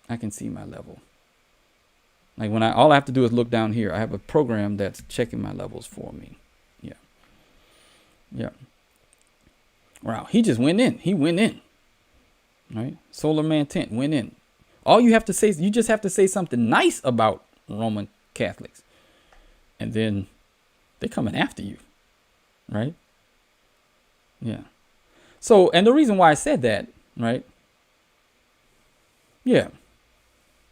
I can see my level. Like, when all I have to do is look down here. I have a program that's checking my levels for me. Yeah. Yeah. Wow. He just went in. He went in. Right? Solar Man Tent went in. All you have to say is you just have to say something nice about Roman Catholics. And then they're coming after you. Right? Yeah. So, and the reason why I said that, right? Yeah.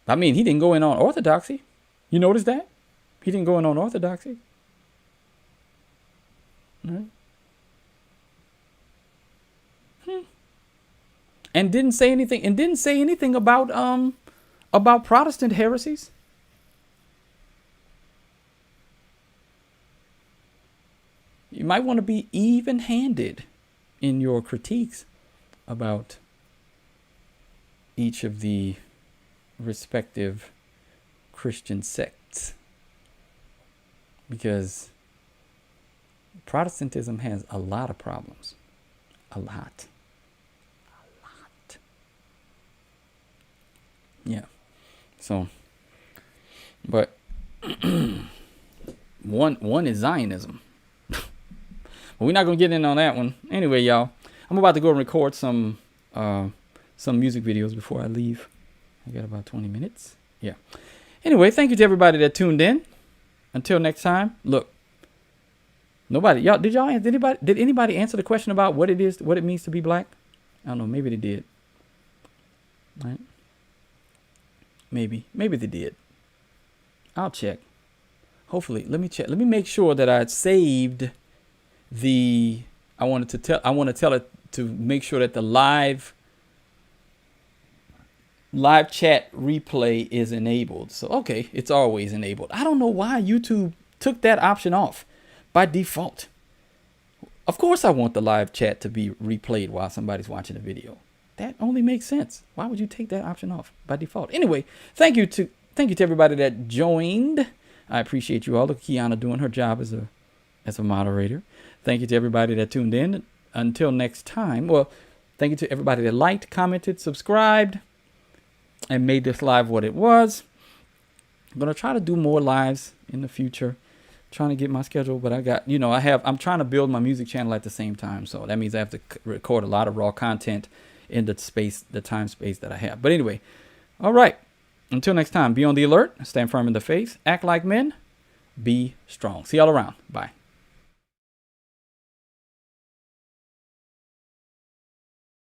I mean, he didn't go in on orthodoxy. You notice that? He didn't go in on orthodoxy. Right? And didn't say anything about Protestant heresies. You might want to be even-handed in your critiques about each of the respective Christian sects, because Protestantism has a lot of problems. A lot. Yeah. So, but one is Zionism. But we're not gonna get in on that one. Anyway, y'all, I'm about to go and record some music videos before I leave. I got about 20 minutes. Yeah. Anyway, thank you to everybody that tuned in. Until next time, look. Did anybody answer the question about what it means to be black? I don't know. Maybe they did. Right? Maybe they did. I'll check. Hopefully, let me check. Let me make sure that I saved the. I want to tell it to make sure that the live chat replay is enabled. So okay, it's always enabled. I don't know why YouTube took that option off by default. Of course, I want the live chat to be replayed while somebody's watching a video. That only makes sense. Why would you take that option off by default? Anyway, thank you to everybody that joined. I appreciate you all. Look, Kiana doing her job as a moderator. Thank you to everybody that tuned in. Until next time. Well, thank you to everybody that liked, commented, subscribed, and made this live what it was. I'm gonna try to do more lives in the future. Trying to get my schedule, but I'm trying to build my music channel at the same time. So that means I have to record a lot of raw content in the time space that I have. But anyway, all right. Until next time, be on the alert, stand firm in the faith, act like men, be strong. See y'all around. Bye.